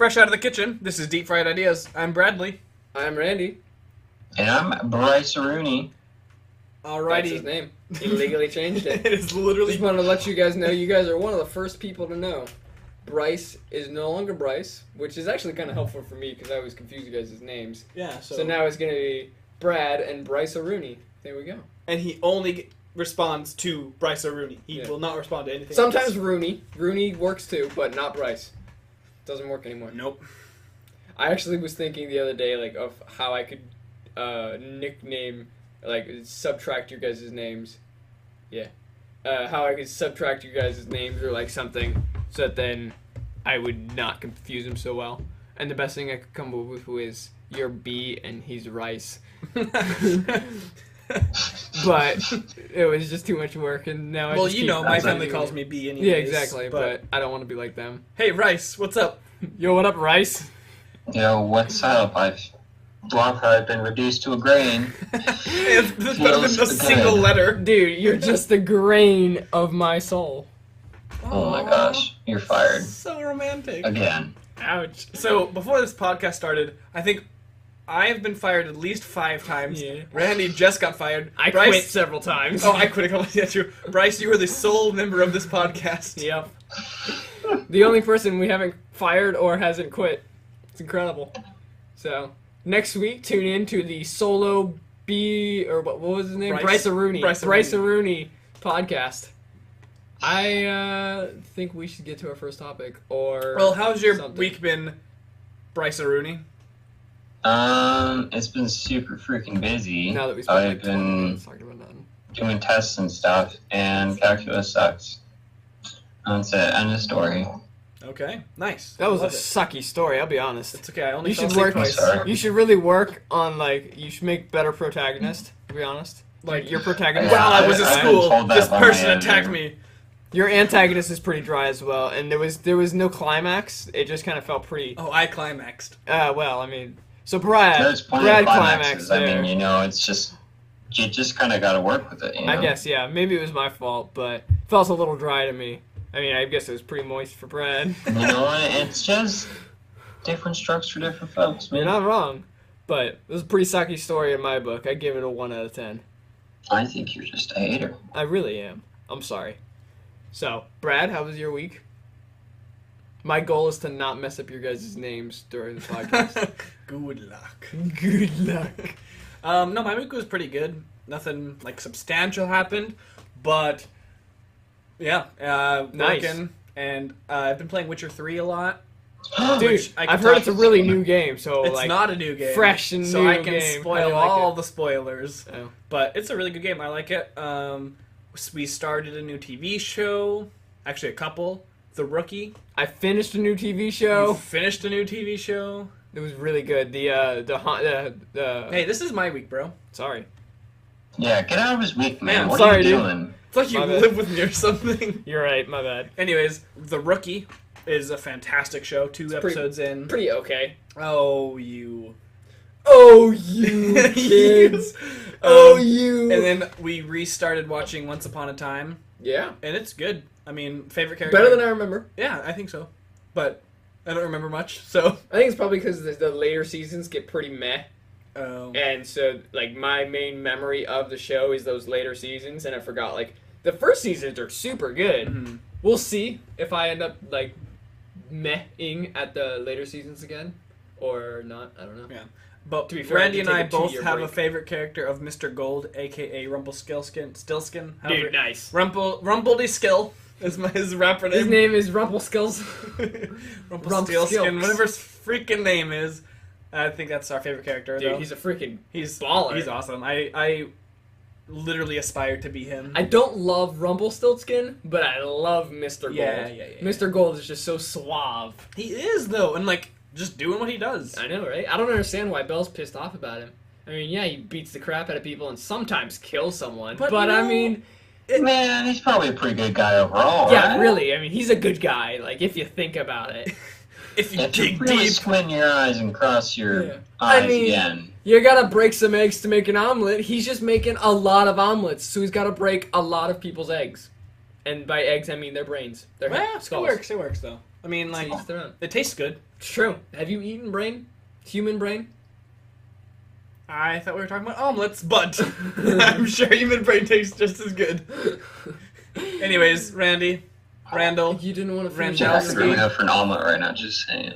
Fresh out of the kitchen, this is Deep Fried Ideas. I'm Bradley. I'm Randy. And I'm Bryce Rooney. Alrighty. That's his name. He legally changed it. It is literally... Just wanted to let you guys know, you guys are one of the first people to know. Bryce is no longer Bryce, which is actually kind of helpful for me because I always confuse you guys' names. Yeah, So now it's going to be Brad and Bryce Rooney. There we go. And he only responds to Bryce Rooney. He will not respond to anything Sometimes else. Rooney. Rooney works too, but not Bryce. Doesn't work anymore. Nope. I actually was thinking the other day, like, of how I could nickname, like, subtract your guys' names. Yeah. How I could subtract you guys' names or, like, something, so that then I would not confuse him so well. And the best thing I could come up with is, you're B and he's Rice. But it was just too much work, and now Well, you know, my family calls me B anyways. Yeah, exactly, but I don't want to be like them. Hey, Rice, what's up? Yo, what up, Rice? Yo, what's up? I've been reduced to a grain. It's better than a single letter. Dude, you're just the grain of my soul. Oh my gosh, you're fired. So romantic. Again. Ouch. So, before this podcast started, I think I have been fired at least 5 times. Yeah. Randy just got fired. I Bryce, quit several times. Oh, I quit a couple of times. True. Bryce, you are the sole member of this podcast. Yep. The only person we haven't fired or hasn't quit. It's incredible. So, next week, tune in to the solo B, or what was his name? Bryce Rooney. Bryce Rooney podcast. I think we should get to our first topic, or... Well, how's your something. week been, Bryce Rooney? It's been super freaking busy. Now that we spent I've like 20 been minutes talking about nothing. doing tests and stuff, and calculus sucks. That's it. End of story. Okay, nice. That was a Love it. sucky story, I'll be honest. It's okay, I only You fell should asleep work. twice. Sorry. You should really work on, like, you should make better protagonists, to be honest. Like, your protagonist... While I was at I've been school, told that this by my person editor. attacked me. Your antagonist is pretty dry as well, and there was no climax. It just kind of felt pretty... Oh, I climaxed. Well, I mean... So Brad There's plenty Brad of climaxes. climaxed I there. mean, you know, it's just... You just kind of got to work with it, you know? I guess, yeah. Maybe it was my fault, but it felt a little dry to me. I mean, I guess it was pretty moist for Brad. You know what? It's just different strokes for different folks, You're man. not wrong. But it was a pretty sucky story in my book. I give it a 1 out of 10. I think you're just a hater. I really am. I'm sorry. So, Brad, how was your week? My goal is to not mess up your guys' names during the podcast. Good luck. Good luck. No, my week was pretty good. Nothing, like, substantial happened, but, yeah, Nice. working, and I've been playing Witcher 3 a lot. Dude, Which I can I've heard talk- it's a really new game, so, It's like... not a new game. fresh and so new I can game. spoil I like all it. the spoilers. Oh. But it's a really good game. I like it. We started a new TV show. Actually, a couple. The Rookie. I finished a new TV We show. finished a new TV show. It was really good. The Hey, this is my week, bro. sorry. Yeah, get out of his week, man. Man, What sorry, are you dude. doing? It's like you My bad. live with me or something. You're right. My bad. Anyways, The Rookie is a fantastic show. 2 episodes in. Pretty okay. Oh, you. Oh, you kids. Oh, you. And then we restarted watching Once Upon a Time, Yeah. and it's good. I mean, favorite character. Better than I remember. Yeah, I think so. But I don't remember much, so. I think it's probably because the later seasons get pretty meh. Oh. And so, like, my main memory of the show is those later seasons, and I forgot, like, the first seasons are super good. Mhm. We'll see if I end up, like, meh-ing at the later seasons again, or not. I don't know. Yeah. But To be fair, I Randy did and I take a both 2-year have a break. favorite character of Mr. Gold, aka Rumpelstiltskin. Stillskin. Dude, nice. Rumpeldeskill is his rapper name. His name is Rumpelskills. Rumpelstiltskin, whatever his freaking name is. I think that's our favorite character, Dude, though. he's a freaking He's baller. He's awesome. I literally aspire to be him. I don't love Rumpelstiltskin, but I love Mr. Gold. Yeah. Mr. Gold is just so suave. He is, though, and, like, just doing what he does. I know, right? I don't understand why Belle's pissed off about him. I mean, yeah, he beats the crap out of people and sometimes kills someone. But, But you I know, mean, Man, he's probably a pretty good guy overall, yeah, right? really. I mean, he's a good guy, like, if you think about it. If you If you dig really deep. squint your eyes and cross your Yeah. eyes I mean- again. You gotta break some eggs to make an omelet. He's just making a lot of omelets, so he's gotta break a lot of people's eggs. And by eggs, I mean their brains. Their Well, skulls. it works, though. I mean, like, Each their own. it tastes good. True. Have you eaten brain? Human brain? I thought we were talking about omelets, but I'm sure human brain tastes just as good. Anyways, Randall. You didn't want to finish Randall. I could really go for an omelet right now, just saying.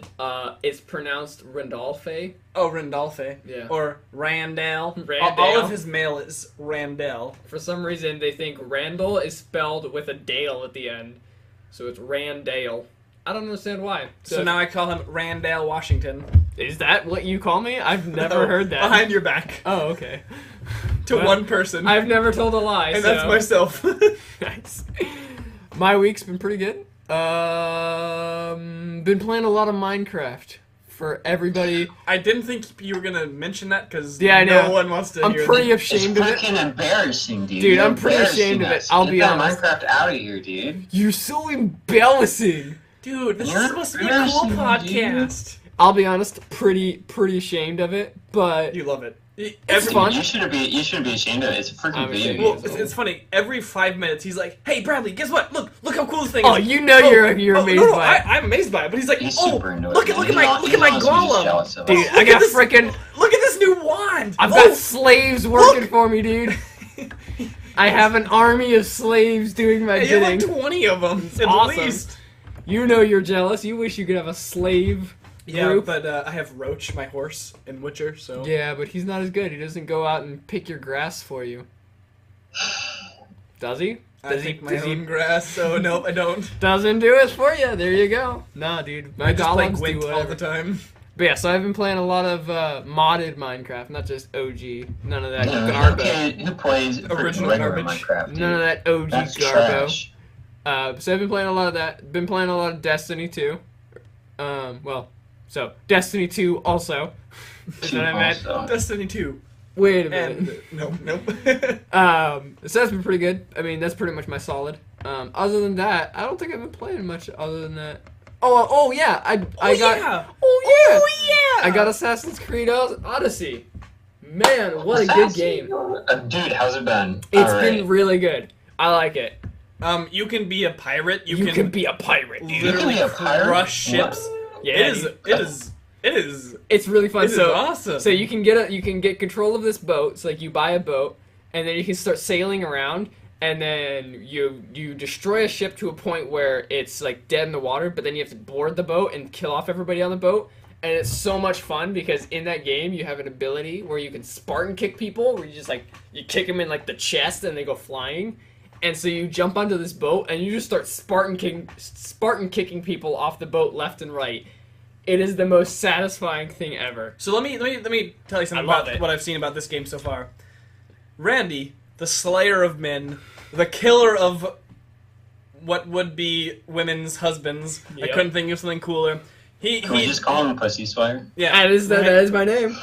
It's pronounced Randolphe. Oh, Randolphe. Yeah. Or Randall. Randall. All of his mail is Randall. For some reason, they think Randall is spelled with a Dale at the end. So it's Randale. I don't understand why. So now I call him Randall Washington. Is that what you call me? I've never No, heard that. Behind your back. Oh, okay. To Well, one person. I've never told a lie, and so. that's myself. Nice. My week's been pretty good. Been playing a lot of Minecraft for everybody. I didn't think you were going to mention that because Yeah, I know. no one wants to I'm hear pretty that. ashamed of it. It's freaking embarrassing, dude. Dude, You're I'm pretty ashamed of it, embarrassing I'll us. be Get that honest. Minecraft out of here, dude. You're so embarrassing. Dude, this You're is supposed to be a cool embarrassing, dude. podcast. I'll be honest, pretty ashamed of it, but You love it. It's fun. You shouldn't be ashamed of it. It's a freaking I'm video ashamed game. Well, it's funny. Every 5 minutes, he's like, "Hey, Bradley, guess what? Look how cool this thing oh, is." you know you're amazed no, by it. I'm amazed by it. But he's like, He's "Oh, super into look it. at my golem, Dude, Look I at got this- freaking. Look at this new wand. I've Oh, got slaves working for me, dude. I have an army of slaves doing my Hey, you have bidding. like 20 of them at awesome. least. You know you're jealous. You wish you could have a slave Yeah, group. but I have Roach, my horse, in Witcher, so Yeah, but he's not as good. He doesn't go out and pick your grass for you. Does he? I pick my own grass. So nope, I don't. Doesn't do it for you. There you go. Nah, dude. My I just play golems do Gwent all whatever. the time. But yeah, so I've been playing a lot of modded Minecraft, not just OG. None of that No, garbo. who plays freaking Original regular garbage. Minecraft? Dude? None of that OG That's garbo. trash. So I've been playing a lot of that. Been playing a lot of Destiny 2. So Destiny 2 also. Is what I meant. Also. Destiny 2. Wait a minute. And nope. So that's been pretty good. I mean, that's pretty much my solid. Other than that, I don't think I've been playing much other than that. Oh yeah, I got. Yeah. Oh yeah. I got Assassin's Creed Odyssey. Man, what a good game. Dude, how's it been? It's Alright. been really good. I like it. You can be a pirate. You can be a pirate, dude. literally You can be a pirate? crush ships. Yeah, It is. It's really fun. It is awesome. So you can get control of this boat. So like you buy a boat, and then you can start sailing around, and then you destroy a ship to a point where it's like dead in the water. But then you have to board the boat and kill off everybody on the boat. And it's so much fun because in that game you have an ability where you can Spartan kick people, where you just like you kick them in like the chest and they go flying. And so you jump onto this boat and you just start Spartan kicking people off the boat left and right. It is the most satisfying thing ever. So let me tell you something I love about it. what I've seen about this game so far. Randy, the slayer of men, the killer of what would be women's husbands. I Yep. couldn't think of something cooler. Can we just call him a pussy slayer? yeah. That is my name.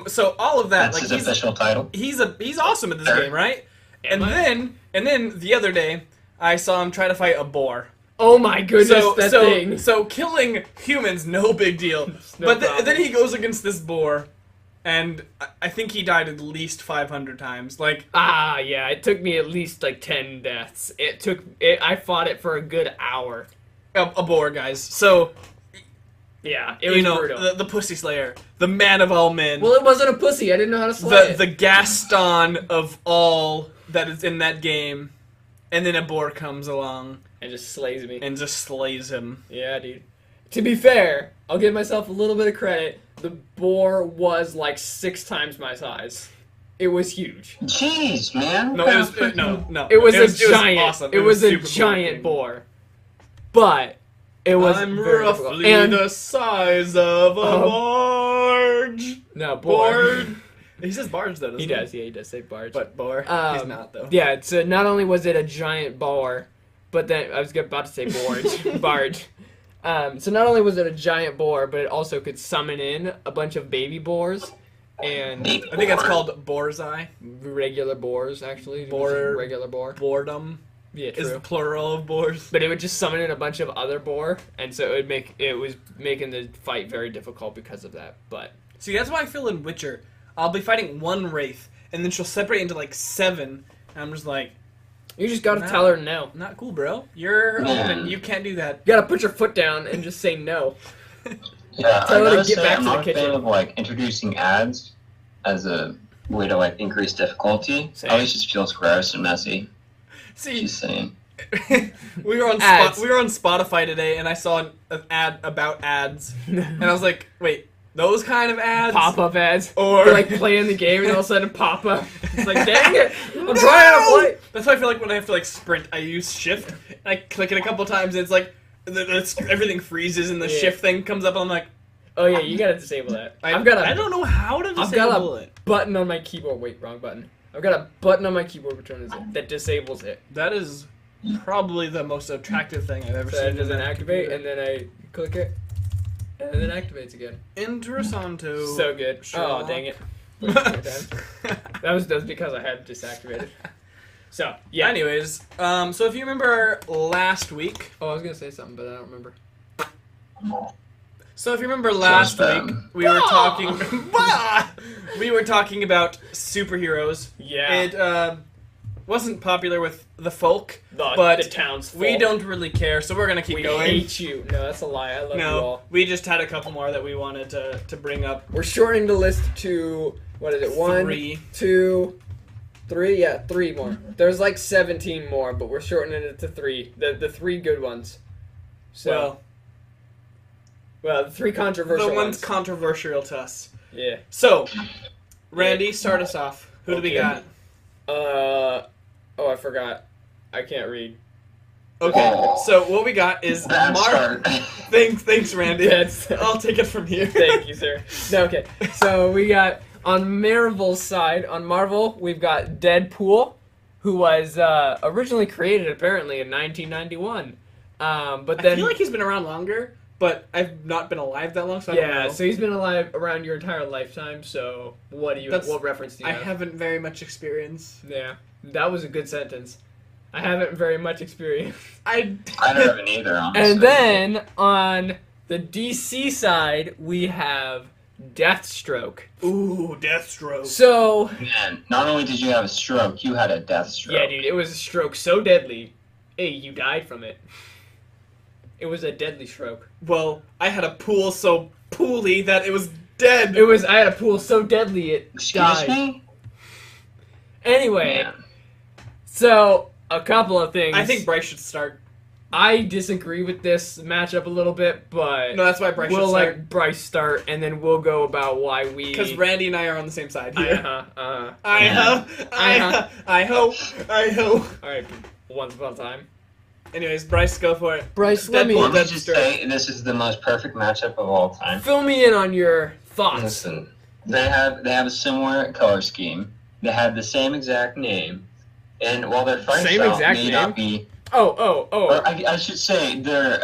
So all of that, That's like his he's official title. he's awesome at this Sure. game, right? Am And I? then the other day, I saw him try to fight a boar. Oh my goodness, thing. So killing humans, no big deal. No but problem. then he goes against this boar, and I think he died at least 500 times. Like, Yeah, it took me at least like 10 deaths. I fought it for a good hour. a boar, guys. So, Yeah, it was brutal. the pussy slayer, the man of all men, Well, it wasn't a pussy. I didn't know how to slay the Gaston of all that is in that game, and then a boar comes along it just slays me. and just slays him. Yeah, dude. To be fair, I'll give myself a little bit of credit. The boar was like 6 times my size. It was huge. Jeez, man. No, it was no. It was a was giant. awesome. It was a super cool giant looking. boar. But it was I'm very roughly difficult. And the size of a barge. no boar. Board. He says barge though. Doesn't He does. Yeah, he does say barge. But boar. He's Um, not though. Yeah, so not only was it a giant boar, but then I was about to say barge. barge. So not only was it a giant boar, but it also could summon in a bunch of baby boars and I think that's called boar's eye. regular boars, actually. Boar- Regular boar. Boredom Yeah, is true. the plural of boars. But it would just summon in a bunch of other boar, and so it was making the fight very difficult because of that. But See, that's why I feel in Witcher, I'll be fighting one wraith, and then she'll separate into like 7, and I'm just like, you just gotta No. tell her no. not cool, bro. You're Yeah. open. You can't do that. You gotta put your foot down and just say no. Yeah, Tell I her to gotta get say, back I'm to the not a fan kitchen. of like introducing ads as a way to like increase difficulty. Same. Always just feels gross and messy. See, Just saying. we were on Ads. we were on Spotify today, and I saw an ad about ads, and I was like, wait, those kind of ads? Pop-up ads. Or You're like playing the game and all of a sudden pop up. It's like, dang it! I'm trying to play. That's why I feel like when I have to like sprint, I use shift. And I click it a couple times, and it's like everything freezes, and the Yeah. shift thing comes up, and I'm like, Oh yeah, you gotta disable that. I don't know how to I've disable got a it. button on my keyboard. Wait, wrong button. I've got a button on my keyboard that disables it. That is probably the most attractive thing I've ever So seen. it doesn't in a activate, computer. and then I click it, and then it activates again. Interessanto. So good. Sherlock. Oh dang it. That was because I had disactivated. So yeah. Anyways, so if you remember last week, Oh, I was gonna say something, but I don't remember. So if you remember last Just, week, we were talking. We were talking about superheroes. Yeah. It wasn't popular with the folk, The but town's we full. don't really care, so we're gonna keep We going. hate you. No, that's a lie. I love you No, all. we just had a couple more that we wanted to bring up. We're shortening the list to what is it? 1, Three. 2, 3. Yeah, 3 more. There's like 17 more, but we're shortening it to 3. The 3 good ones. So, well, the 3 controversial the one's ones. controversial to us. Yeah. So, Randy, start us off. Who do we Okay. got? Oh, I forgot. I can't read. Okay, Oh. so what we got is Bad start. Thanks, Randy. That's- I'll take it from here. Thank you, sir. No, okay. So we got on Marvel's side. On Marvel, we've got Deadpool, who was originally created apparently in 1991. But I then feel like he's been around longer, but I've not been alive that long, so I don't yeah, know. so he's been alive around your entire lifetime. So what reference do you I have? haven't very much experience. Yeah, that was a good sentence. I haven't very much experience. I I don't have it either, honestly. And then on the DC side, we have Deathstroke. Ooh, Deathstroke. So Man, not only did you have a stroke, you had a death stroke. yeah, dude, it was a stroke so deadly. Hey, you died from it. It was a deadly stroke. Well, I had a pool so pooly that it was dead. I had a pool so deadly it Excuse died. me? Anyway, Man. so a couple of things. I think Bryce should start. I disagree with this matchup a little bit, but No, that's why Bryce we'll should let start. Bryce start, and then we'll go about why we. Because Randy and I are on the same side here. I I hope. All right, once upon a time. Anyways, Bryce, go for it. Bryce, let me Deadpool, Let me just Deathstroke. say, this is the most perfect matchup of all time. fill me in on your thoughts. Listen, they have a similar color scheme. They have the same exact name, and while their fight Same style exact may name? not be, Oh. or I should say, their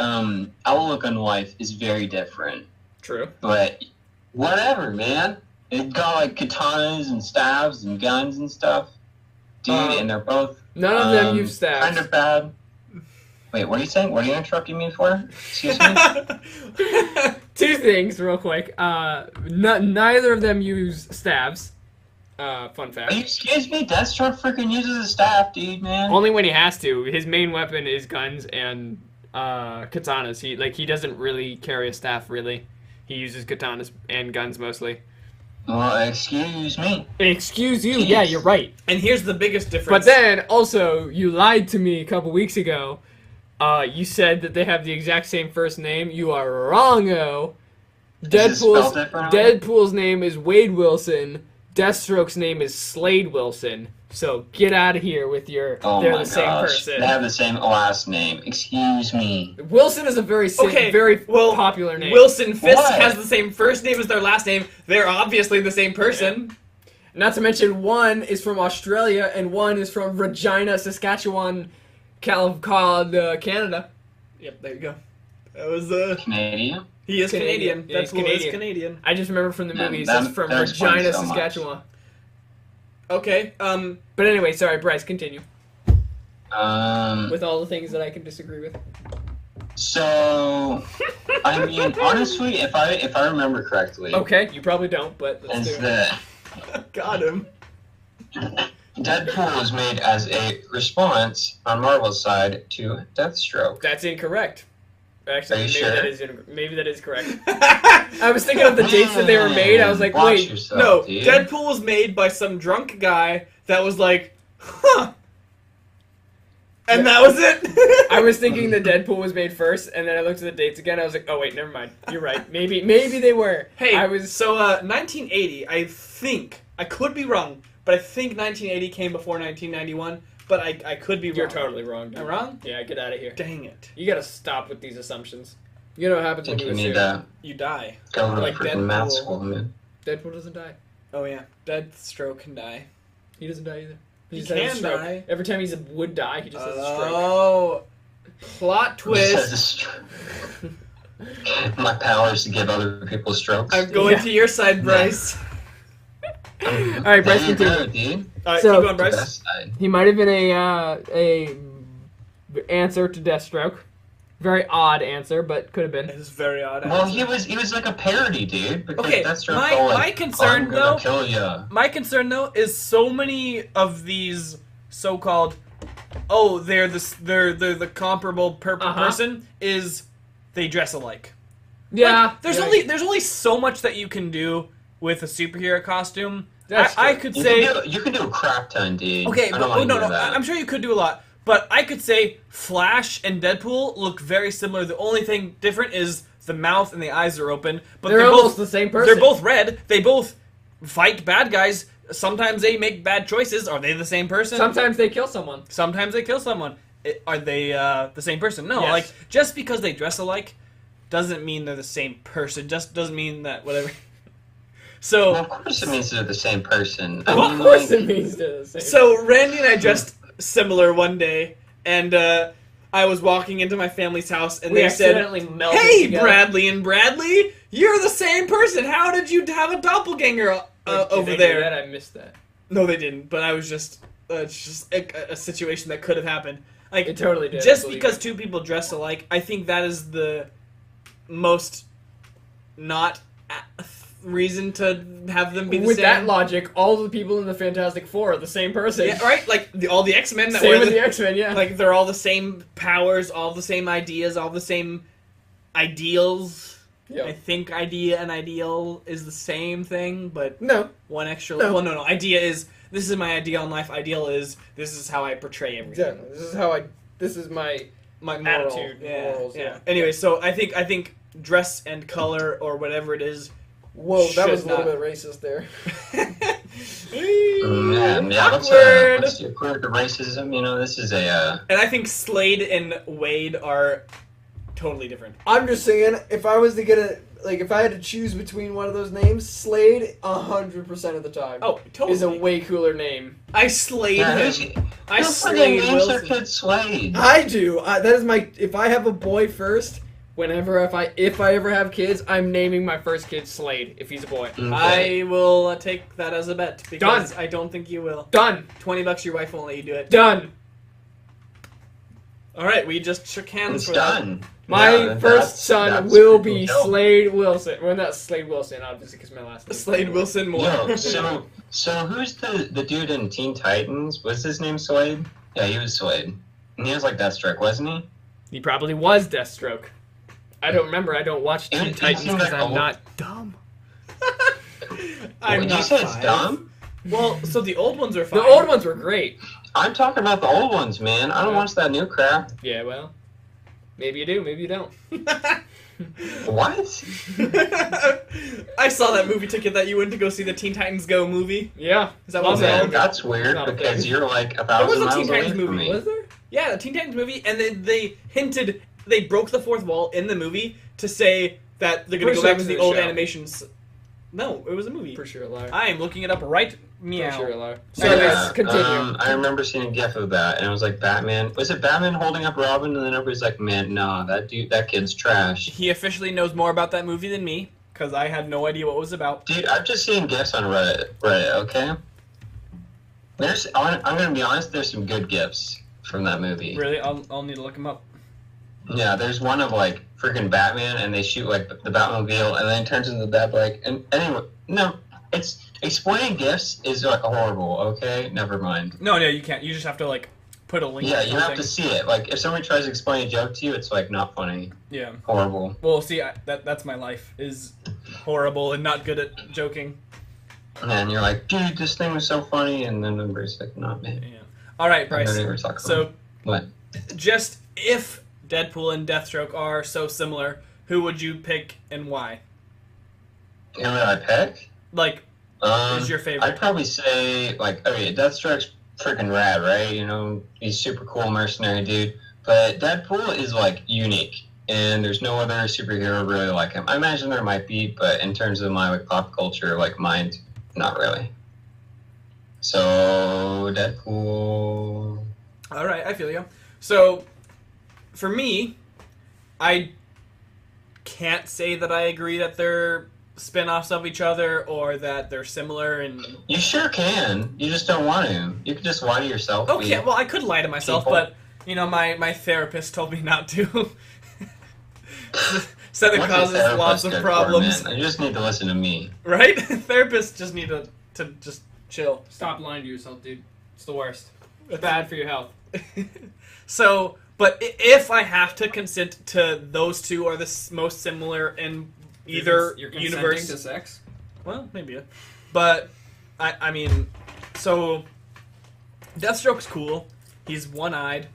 outlook on life is very different. True. But whatever, man. They've got like katanas and stabs and guns and stuff, dude, and they're both None of them use stabs. kind of bad. Wait, what are you saying? What are you interrupting me for? Excuse me. Two things, real quick. Neither of them use stabs. Fun fact. Excuse me. Deathstroke freaking uses a staff, dude, man. Only when he has to. His main weapon is guns and katanas. He doesn't really carry a staff. Really, he uses katanas and guns mostly. Well, excuse me. Excuse you. Jeez. Yeah, you're right. And here's the biggest difference. But then also, you lied to me a couple weeks ago. You said that they have the exact same first name. You are wrong-o. Is it spelled differently? Deadpool's name is Wade Wilson. Deathstroke's name is Slade Wilson. So get out of here with your. Oh they're my the same gosh. person. They have the same last name. Excuse me. Wilson is a very popular name. Wilson Fisk What? has the same first name as their last name. They're obviously the same person. Not to mention, one is from Australia and one is from Regina, Saskatchewan, Canada. Yep, there you go. That was Canadian? He is Canadian. Yeah, he's Deadpool is Canadian. Canadian. I just remember from the Man, movies. that- It's from that explains Regina, so much. Saskatchewan. Okay. But anyway, sorry, Bryce, continue. Um, With all the things that I can disagree with. so, I mean, honestly, if I remember correctly, Okay, you probably don't, but let's is do it. that Got him. Deadpool was made as a response on Marvel's side to Deathstroke. That's incorrect. Actually, Are you maybe that is correct. I was thinking of the dates that they were made. I was like, Watch wait, yourself, No, dude. Deadpool was made by some drunk guy that was like, huh. And that was it. I was thinking the Deadpool was made first, and then I looked at the dates again. I was like, oh wait, never mind. You're right. Maybe they were. Hey, I was so 1980. I think I could be wrong, but I think 1980 came before 1991. But I could be wrong. You're totally wrong. Dude. I'm wrong. Yeah, get out of here. Dang it! You gotta stop with these assumptions. You know what happens I when think you you assume. need to You die. go to Like freaking math Deadpool. school, man. Deadpool doesn't die. Oh yeah, Deathstroke can die. He doesn't die either. He just has a can stroke. die. Every time he would die, he just has a stroke. Oh, plot Just has twist. a My power is to give other people strokes. I'm going Yeah. to your side, Bryce. All right, Bryce, there you continue. go, dude. Alright, So- keep going, The Bryce. best side. He might have been a answer to Deathstroke. Very odd answer, but could have been. It is very odd. Well, he was like a parody, dude. Because Okay, that's my concern, I'm though- gonna kill ya. My concern though is so many of these so-called, oh, they're the comparable person is they dress alike. Yeah, Like, there's only so much that you can do with a superhero costume. That's I true. could You say can do a crap ton, dude. okay, I but don't wanna no, hear that. I'm sure you could do a lot. But I could say Flash and Deadpool look very similar. The only thing different is the mouth and the eyes are open. But they're almost the same person. They're both red. They both fight bad guys. Sometimes they make bad choices. Are they the same person? Sometimes they kill someone. Sometimes they kill someone. Are they the same person? No. Yes. Like, just because they dress alike doesn't mean they're the same person. Just doesn't mean that whatever. So, Well, of course it means they're the same person. I Of mean, course, like, it means they're the same. so Randy and I dressed similar one day, and I was walking into my family's house, and we they said, accidentally melted "Hey, together. Bradley and Bradley, you're the same person. How did you have a doppelganger Wait, did over they do there?" that? I missed that. No, they didn't. But I was just, it's just a situation that could have happened. Like, It totally did. just I believe because it. two people dress alike, I think that is the most not reason to have them be the With same. that logic, all the people in the Fantastic Four are the same person. Yeah, right? Like all the X-Men that Same wear with the X-Men, yeah. like they're all the same powers, all the same ideas, all the same ideals. Yep. I think idea and ideal is the same thing, but No. one extra. No. Well, no. Idea is this is my idea on life. Ideal is this is how I portray everything. Exactly. This is my My moral, attitude, yeah, morals, yeah. yeah. Anyway, so I think dress and color or whatever it is. Whoa, that was a should little not- bit racist there. Man, yeah, Awkward. let's do queer to racism. You know, this is a. And I think Slade and Wade are totally different. I'm just saying, if I was to get if I had to choose between one of those names, Slade, 100% of the time. Oh, totally. Is a way cooler name. I slayed Yeah, him. I who freaking slayed names their Wilson. kid Slade? I do. That is my. If I have a boy first, if I ever have kids, I'm naming my first kid Slade. If he's a boy. Okay. I will take that as a bet because I don't think you will. Done. $20, your wife won't let you do it. Done. All right, we just shook hands It's for that. done. My Yeah, first that's- son that's will freaking be dope. Slade Wilson. Well, not Slade Wilson, obviously, because my last name. is Slade Wilson Moore. Yo, so who's the dude in Teen Titans? Was his name Slade? Yeah, he was Slade. And he was like Deathstroke, wasn't he? He probably was Deathstroke. I don't remember. I don't watch It Teen seemed Titans like because a I'm whole- not dumb. I'm Did not you say it's 5. dumb? Well, so the old ones are fine. The old ones were great. I'm talking about the old ones, man. I don't watch that new crap. Yeah, well, maybe you do, maybe you don't. What? I saw that movie ticket that you went to go see the Teen Titans Go movie. Yeah. Is that Love what that. it's Man, that's weird Not a because thing. you're like There a was thousand a miles Teen away Titans from movie. me. Was there? Yeah, the Teen Titans movie, and then they hinted, they broke the fourth wall in the movie to say that they're going to Pretty go sure back it to was the a old show. animations. No, it was a movie. For sure a liar. I am looking it up right meow. For sure a liar. So Anyways, let's continue. I remember seeing a gif of that, and it was like Batman. Was it Batman holding up Robin? And then everybody's like, "Man, nah, that kid's trash." He officially knows more about that movie than me, because I had no idea what it was about. Dude, I've just seen gifs on Reddit. Okay. I'm gonna be honest. There's some good gifs from that movie. Really? I'll need to look him up. Yeah, there's one of like freaking Batman, and they shoot like the Batmobile, and then it turns into the Batbike. And anyway, no, it's explaining gifs is like horrible. Okay, never mind. No, you can't. You just have to, like, put a link. Yeah, or you have something. to see it. Like, if somebody tries to explain a joke to you, it's like not funny. Yeah. Horrible. Well, see, that's my life, is horrible and not good at joking. And you're like, dude, this thing was so funny, and then everybody's like, not me. Yeah. All right, I Bryce. don't even talk about So, it. What? just if Deadpool and Deathstroke are so similar, who would you pick and why? Who would I pick? Like, who's your favorite? I'd probably say, like, okay, Deathstroke's freaking rad, right? You know, he's super cool mercenary dude. But Deadpool is, like, unique. And there's no other superhero really like him. I imagine there might be, but in terms of my, like, pop culture, like, mind, not really. So, Deadpool... All right, I feel you. So, for me, I can't say that I agree that they're spin-offs of each other or that they're similar and... You sure can. You just don't want to. You can just lie to yourself. Okay, well, I could lie to myself, people. but, you know, my therapist told me not to. Said it What's causes a therapist lots of good problems. For, man? You just need to listen to me. Right? Therapists just need to just chill. Stop lying to yourself, dude. It's the worst. It's bad for your health. So, but if I have to consent to those two are the most similar in either You're consenting universe, to sex? well, maybe. But I mean, so Deathstroke's cool. He's one-eyed.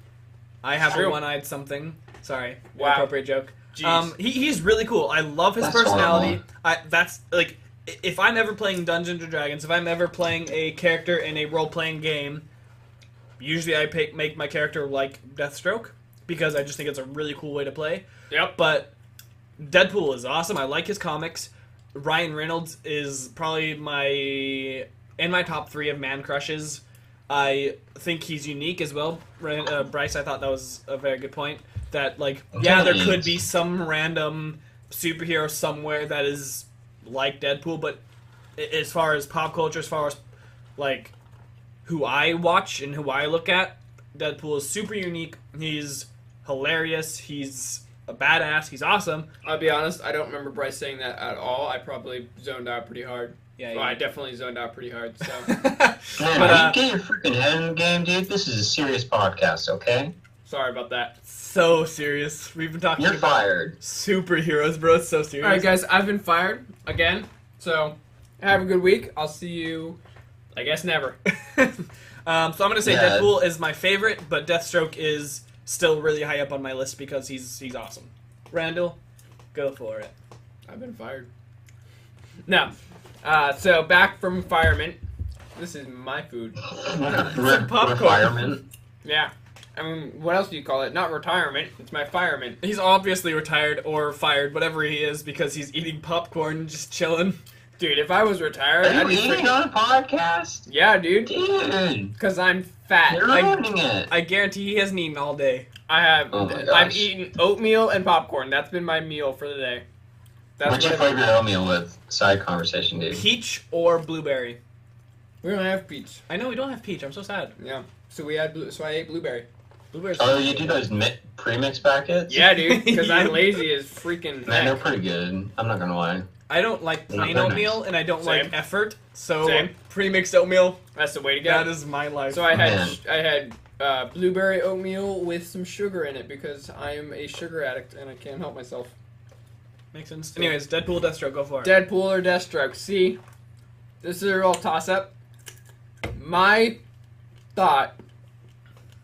I have a True. one-eyed something. Sorry, Wow. inappropriate joke. Jeez. He's really cool. I love his That's personality. horrible. That's like, if I'm ever playing Dungeons and Dragons, if I'm ever playing a character in a role-playing game, usually I make my character like Deathstroke because I just think it's a really cool way to play. Yep. But Deadpool is awesome. I like his comics. Ryan Reynolds is probably in my top 3 of man crushes. I think he's unique as well. Bryce, I thought that was a very good point. That, like, yeah, there could be some random superhero somewhere that is like Deadpool, but as far as pop culture, as far as, like, who I watch and who I look at, Deadpool is super unique. He's hilarious. He's a badass. He's awesome. I'll be honest, I don't remember Bryce saying that at all. I probably zoned out pretty hard. Yeah, Well, I definitely zoned out pretty hard, so... Man, But, get your freaking head in the game, dude. This is a serious podcast, okay? Sorry about that. so serious. We've been talking You're about fired. superheroes, bro. It's so serious. Alright, guys, I've been fired again, so have a good week. I'll see you, I guess, never. So I'm gonna say Yeah. Deadpool is my favorite, but Deathstroke is still really high up on my list because he's awesome. Randall, go for it. I've been fired. No. So back from retirement. This is my food. popcorn. Fireman. Yeah. I mean, what else do you call it? Not retirement. It's my fireman. He's obviously retired or fired, whatever he is, because he's eating popcorn and just chilling. Dude, if I was retired, Are I'd you be eating freaking... on a podcast? Yeah, dude. Dude, Because I'm fat. you're ruining it. I guarantee he hasn't eaten all day. I have. Oh my I've gosh. eaten oatmeal and popcorn. That's been my meal for the day. That's What'd you what flavor your oatmeal with? Side conversation, dude. Peach or blueberry? we don't have peach. I know we don't have peach. I'm so sad. Yeah. So we had. So I ate blueberry. Blueberry's Oh, you do those pre-mix packets? Yeah, dude. Because I'm Yeah. lazy as freaking. Man, they're heck. pretty good. I'm not gonna lie. I don't like plain Not oatmeal, nice. and I don't Same. like effort. So Same. pre-mixed oatmeal, That's the way to go. that is my life. So I Man. had blueberry oatmeal with some sugar in it because I am a sugar addict and I can't help myself. Makes sense. Anyways, Deadpool, Deathstroke, go for it. Deadpool or Deathstroke? See, this is a real toss-up. My thought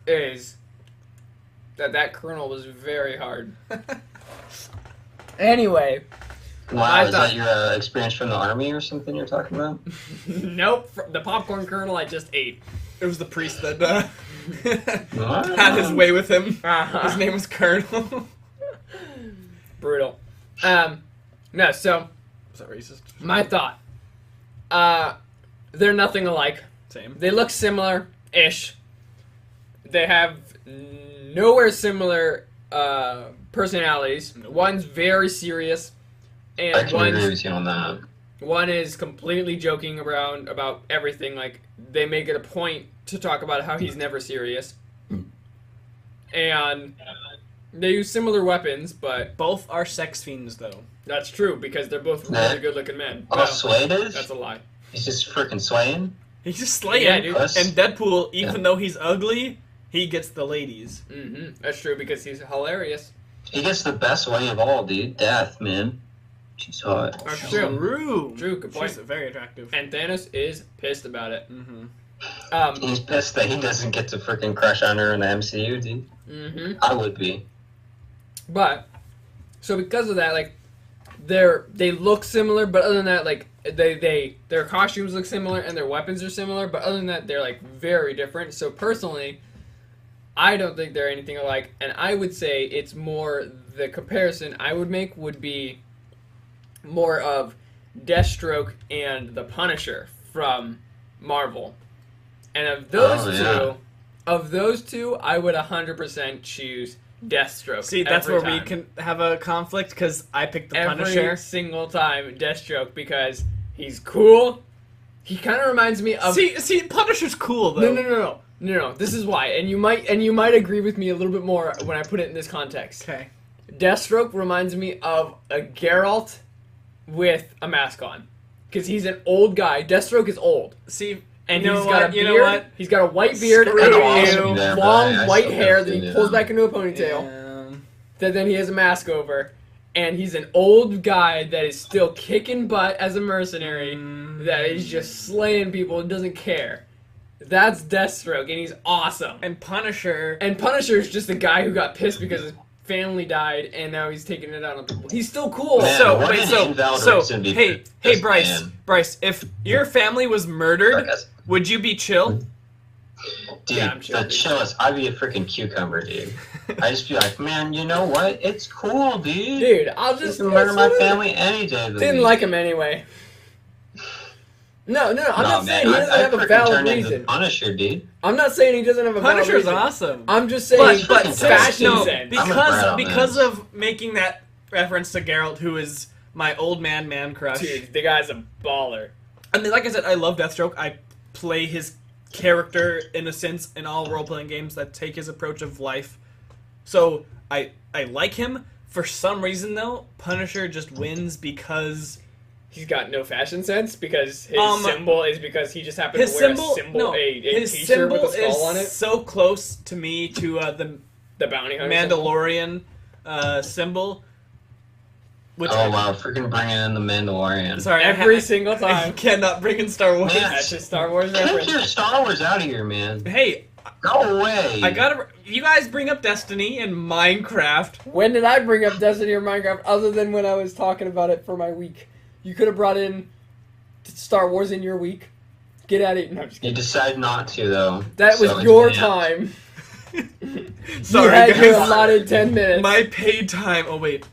is that kernel was very hard. Anyway, Wow, I is thought- that your experience from the army or something you're talking about? nope. The popcorn kernel I just ate. It was the priest that What? had his way with him. His Uh-huh. name was Colonel. Brutal. No. So Is that racist? my thought. They're nothing alike. Same. They look similar-ish. They have nowhere similar personalities. Nope. One's very serious, I and can agree one's with you on that. one is completely joking around about everything. Like, they make it a point to talk about how he's never serious. And they use similar weapons, but Both are sex fiends, though. that's true because they're both Nah. really good-looking men. Oh, No, Slade is? that's a lie. He's just freaking swaying? He's just slaying. Yeah, dude. Us? And Deadpool, even though he's ugly, he gets the ladies. That's true because he's hilarious. He gets the best way of all, dude. Death, man. She's hot. That's true. True, good point. She's very attractive. And Thanos is pissed about it. He's pissed that he doesn't get to freaking crush on her in the MCU, dude. I would be. But so because of that, like they look similar, but other than that, like their costumes look similar and their weapons are similar, but other than that, they're like very different. So personally, I don't think they're anything alike, and I would say it's more the comparison I would make would be more of Deathstroke and the Punisher from Marvel. And of those two, I would 100% choose Deathstroke. See, that's every where we time. can have a conflict because I picked the Punisher. Every single time, Deathstroke, because he's cool. He kind of reminds me of. See, Punisher's cool though. No. This is why, and you might agree with me a little bit more when I put it in this context. Okay. Deathstroke reminds me of a Geralt with a mask on, because he's an old guy. Deathstroke is old. See, and you he's know got what? a beard. You know what? He's got a white beard Screw and you. long white hair that he pulls back into a ponytail. Yeah. That then he has a mask over, and he's an old guy that is still kicking butt as a mercenary, that is just slaying people and doesn't care. That's Deathstroke, and he's awesome. And Punisher. And Punisher's just a guy who got pissed because his family died, and now he's taking it out on people. He's still cool. Man, what an invalid reason to be hey, pissed, Bryce, if your family was murdered, Sarcasm. would you be chill? Dude, Yeah, I'm chill, the chillest. I'd be a freaking cucumber, dude. I'd just be like, man, you know what? It's cool, dude. Dude, I'll You just can murder my family any day of the didn't week. like him anyway. No, I'm not saying he doesn't have a freaking valid turned into reason. Punisher, dude. I'm not saying he doesn't have a valid Punisher's reason. awesome. I'm just saying, But fashion no, sense. I'm a brat on because this. of making that reference to Geralt, who is my old man crush. Dude, the guy's a baller. And then, like I said, I love Deathstroke. I play his character in a sense in all role-playing games that take his approach of life. So I like him. For some reason, though, Punisher just wins because He's got no fashion sense because his symbol is because he just happened his to wear symbol, a his t-shirt symbol with a skull is on it. so close to me to The bounty hunter Mandalorian symbol. Which Oh wow, freaking bringing in the Mandalorian. Sorry, Every single I time. cannot bring in Star Wars. Man, That's just Star Wars Take reference. your Star Wars out of here, man. Hey, Go away. I gotta. You guys bring up Destiny and Minecraft. When did I bring up Destiny or Minecraft other than when I was talking about it for my week? You could have brought in Star Wars in your week. Get at it. No, I'm just You kidding. decide not to, though. That was So your it's time. Sorry, you had your guys. allotted 10 minutes. My paid time. Oh wait,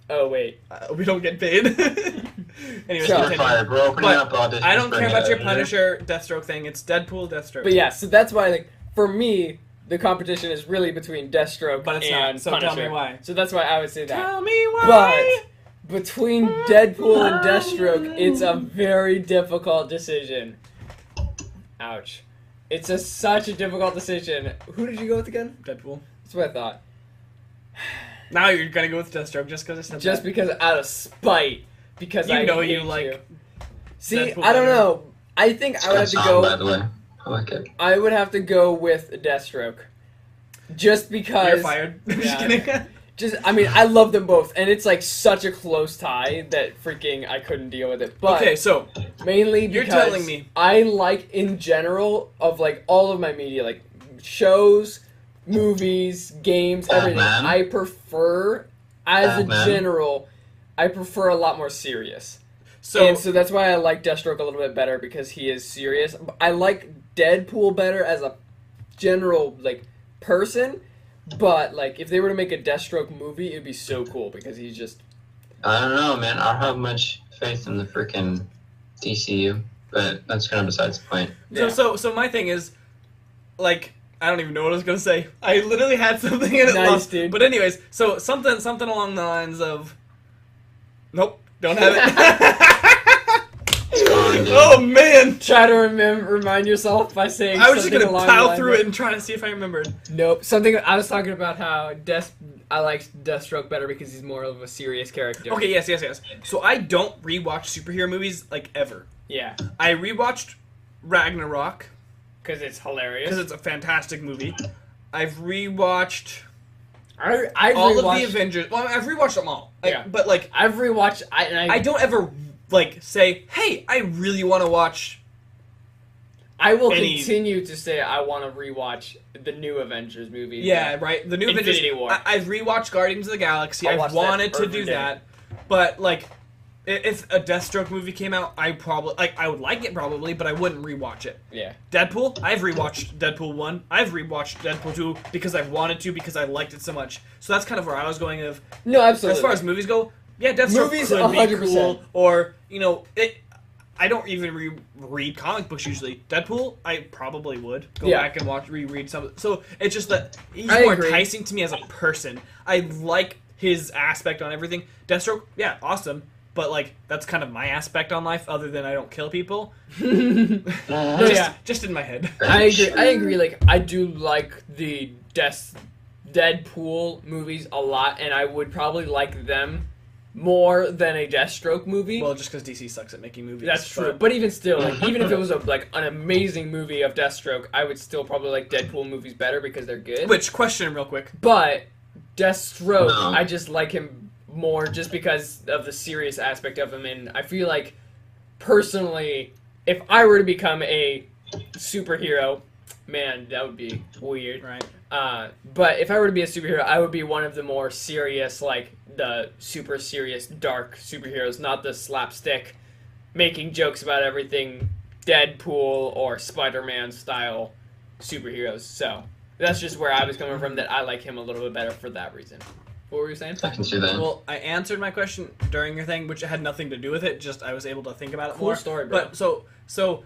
Oh, wait. we don't get paid. Anyways, So- You're continue. fired. We're opening But up auditions. I don't for care an about your editor. Punisher Deathstroke thing. It's Deadpool Deathstroke. But yeah, so that's why, like, for me, the competition is really between Deathstroke But it's and not. So Punisher. tell me why. So that's why I would say that. Tell me why. But between Deadpool and Deathstroke, it's a very difficult decision. Ouch. It's such a difficult decision. Who did you go with again? Deadpool. That's what I thought. Now you're gonna go with Deathstroke just because I said Just that. because out of spite. Because You I know hate you like See, Deadpool I don't better. know. I think It's I would a have to song, by go. the way. I like it. I would have to go with Deathstroke. Just because. You're fired. Just Yeah. kidding. I mean, I love them both, and it's like such a close tie that freaking I couldn't deal with it. But Okay, so mainly You're because telling me. I like in general of like all of my media, like shows, movies, games, everything. Batman. I prefer, as Batman. a general, I prefer a lot more serious. so And so that's why I like Deathstroke a little bit better because he is serious. I like Deadpool better as a general like person, but like if they were to make a Deathstroke movie, it'd be so cool because he's just I don't know, man. I don't have much faith in the freaking DCU, but that's kind of besides the point. yeah. So my thing is, like, I don't even know what I was gonna say. I literally had something in it Nice, lost. dude. But anyways, so something along the lines of, nope, don't have it. It's gone, dude. Oh man, Try to remind yourself by saying I was just something gonna along the plow lines through of- it and try to see if I remembered. Nope. Something I was talking about how I like Deathstroke better because he's more of a serious character. Okay, yes. So I don't rewatch superhero movies like ever. Yeah. I rewatched Ragnarok Because it's hilarious. because it's a fantastic movie. I've rewatched I all of the Avengers. Well, I've rewatched them all. Yeah. But like, I've rewatched. I don't ever like say, "Hey, I really want to watch." I will any- continue to say I want to rewatch the new Avengers movie. Yeah, right. The new Infinity Avengers. War. I've rewatched Guardians of the Galaxy. I'll watch I've that wanted to every do day. that, but like, if a Deathstroke movie came out, I would like it probably, but I wouldn't rewatch it. Yeah. Deadpool. I've rewatched Deadpool 1. I've rewatched Deadpool 2 because I've wanted to because I liked it so much. So that's kind of where I was going. Of No, absolutely. as far as movies go, yeah, Deathstroke Movies, could be 100%. cool, or I don't even read comic books usually. Deadpool, I probably would go Yeah. back and reread some. So it's just that he's I more agree. enticing to me as a person. I like his aspect on everything. Deathstroke, yeah, awesome, but like that's kind of my aspect on life. Other than I don't kill people, just in my head. I agree. Like, I do like the Deadpool movies a lot, and I would probably like them more than a Deathstroke movie. Well, just because DC sucks at making movies. That's true. But even still, like, even if it was an amazing movie of Deathstroke, I would still probably like Deadpool movies better because they're good. Which question, real quick? But Deathstroke, No. I just like him more just because of the serious aspect of him, and I feel like personally, if I were to become a superhero, man, that would be weird. Right. But if I were to be a superhero, I would be one of the more serious, like the super serious, dark superheroes, not the slapstick, making jokes about everything, Deadpool or Spider-Man style superheroes. So that's just where I was coming from. That I like him a little bit better for that reason. What were you saying? I can see that. Well, I answered my question during your thing, which had nothing to do with it. Just I was able to think about it Cool more. story, bro. But so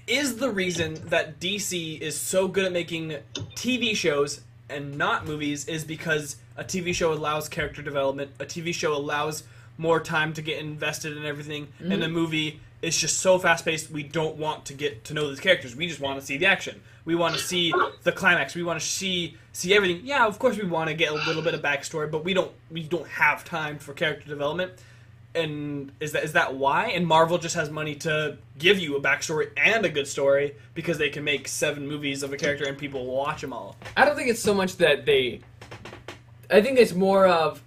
is the reason that DC is so good at making TV shows and not movies is because a TV show allows character development. A TV show allows more time to get invested in everything. Mm-hmm. And a movie is just so fast paced. We don't want to get to know these characters. We just want to see the action. We want to see the climax. We want to see everything. Yeah, of course we want to get a little bit of backstory, but we don't have time for character development. And is that why? And Marvel just has money to give you a backstory and a good story because they can make 7 movies of a character and people will watch them all. I don't think it's so much that they. I think it's more of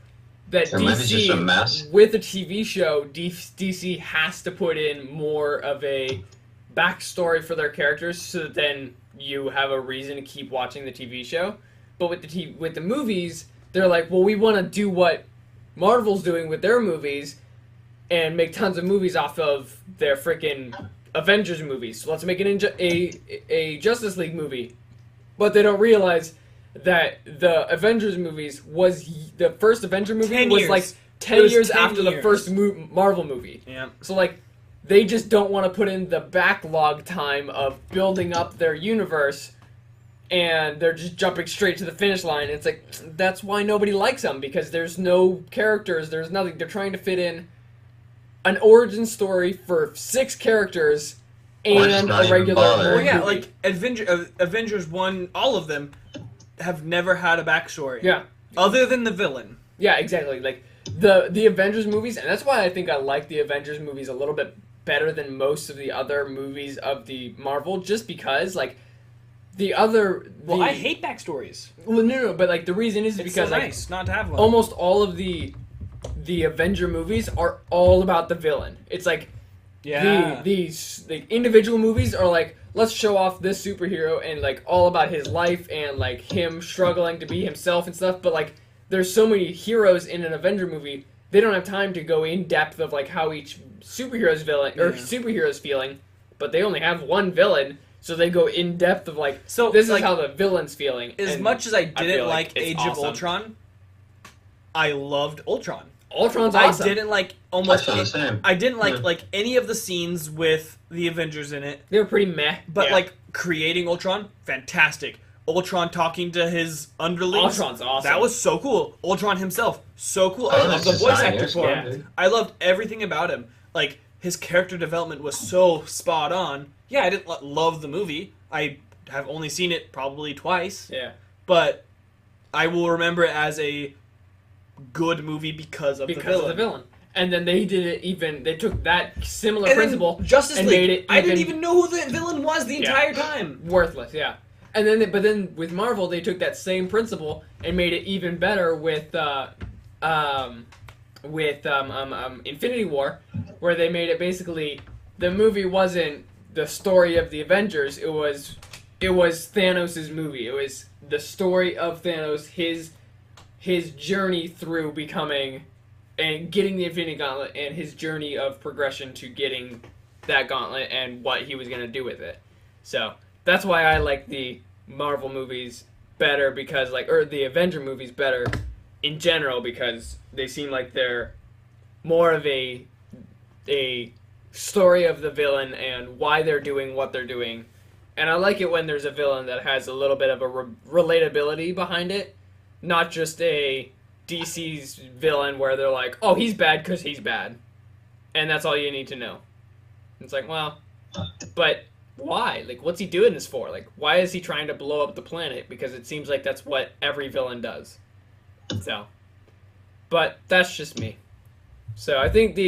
that Or maybe just a mess. DC with a TV show, DC has to put in more of a backstory for their characters, so that then you have a reason to keep watching the TV show. But with the movies, they're like, well, we want to do what Marvel's doing with their movies, and make tons of movies off of their freaking Avengers movies. So let's make a Justice League movie. But they don't realize that the Avengers movies the first Avenger movie 10 was years. like It 10 was years 10 after the years. first Marvel movie. Yeah. So like they just don't want to put in the backlog time of building up their universe, and they're just jumping straight to the finish line. It's like that's why nobody likes them, because there's no characters, there's nothing. They're trying to fit in an origin story for 6 characters Or just and not a even regular bother. Well, yeah, movie. like Avengers 1, all of them have never had a backstory. Yeah. Other than the villain. Yeah, exactly. Like the Avengers movies, and that's why I think I like the Avengers movies a little bit better than most of the other movies of the Marvel, just because like Well, I hate backstories. Well, no, but like the reason is It's because so like nice not to have one. almost all of the Avenger movies are all about the villain. It's like Yeah. the individual movies are like, let's show off this superhero and like all about his life and like him struggling to be himself and stuff. But like there's so many heroes in an Avenger movie, they don't have time to go in depth of like how each superhero's villain or Yeah. superhero's feeling. But they only have one villain, so they go in depth of like, So, this is like, how the villain's feeling. As And much as I feel didn't like it's Age awesome. of Ultron, I loved Ultron. Ultron's awesome. I didn't like I almost. feel the same. I didn't like Yeah. like any of the scenes with the Avengers in it. They were pretty meh. But Yeah. like creating Ultron, fantastic. Ultron talking to his underlings, Ultron's awesome. that was so cool. Ultron himself, so cool. I Oh, love this the voice design actor is for cool, him. dude. I loved everything about him. Like his character development was so spot on. Yeah, I didn't love the movie. I have only seen it probably twice, Yeah. but I will remember it as a good movie because of the Because villain. of the villain. and then they did it even. They took that similar And then principle Justice and League. made it. I didn't even know who the villain was the Yeah. entire time. worthless. Yeah, and then but then with Marvel, they took that same principle and made it even better with Infinity War, where they made it basically the movie wasn't the story of the Avengers. It was Thanos' movie. It was the story of Thanos, his journey through becoming and getting the Infinity Gauntlet, and his journey of progression to getting that gauntlet and what he was going to do with it. So that's why I like the Marvel movies better, because or the Avenger movies better in general, because they seem like they're more of a story of the villain and why they're doing what they're doing. And I like it when there's a villain that has a little bit of a relatability behind it, not just a DC's villain where they're like, oh, he's bad because he's bad, and that's all you need to know. It's like, well, but why? Like, what's he doing this for? Like, why is he trying to blow up the planet? Because it seems like that's what every villain does. So, but that's just me. So I think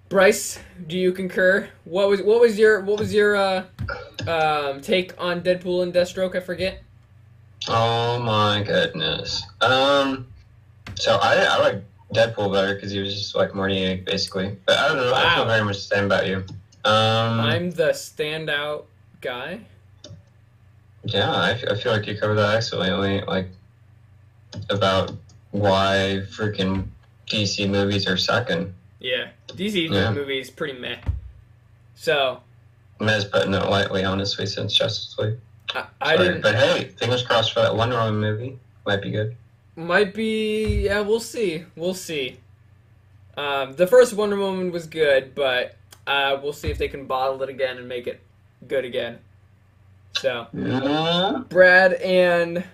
Bryce, do you concur? What was your take on Deadpool and Deathstroke? I forget. Oh my goodness. So I like Deadpool better because he was just like more unique, basically. But I don't know. I feel very much the same about you. I'm the standout guy. Yeah, I feel like you covered that excellently. Like about why freaking DC movies are second. Yeah, DC movie is pretty meh. So. Meh's putting it lightly, honestly, since Justice League. I didn't. But hey, fingers crossed for that Wonder Woman movie. Might be good. Might be. Yeah, we'll see. We'll see. The first Wonder Woman was good, but we'll see if they can bottle it again and make it good again. So, Brad and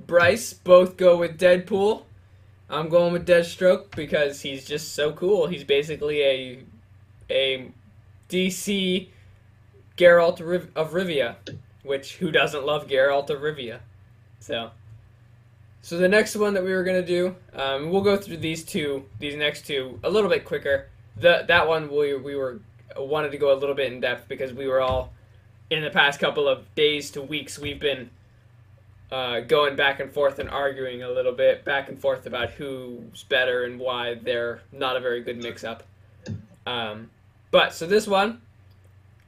Bryce both go with Deadpool. I'm going with Deathstroke because he's just so cool. He's basically a DC Geralt of Rivia, which who doesn't love Geralt of Rivia? So the next one that we were gonna do, we'll go through these next two a little bit quicker. That one we wanted to go a little bit in depth because we were all in the past couple of days to weeks we've been going back and forth and arguing a little bit back and forth about who's better and why they're not a very good mix-up. But so this one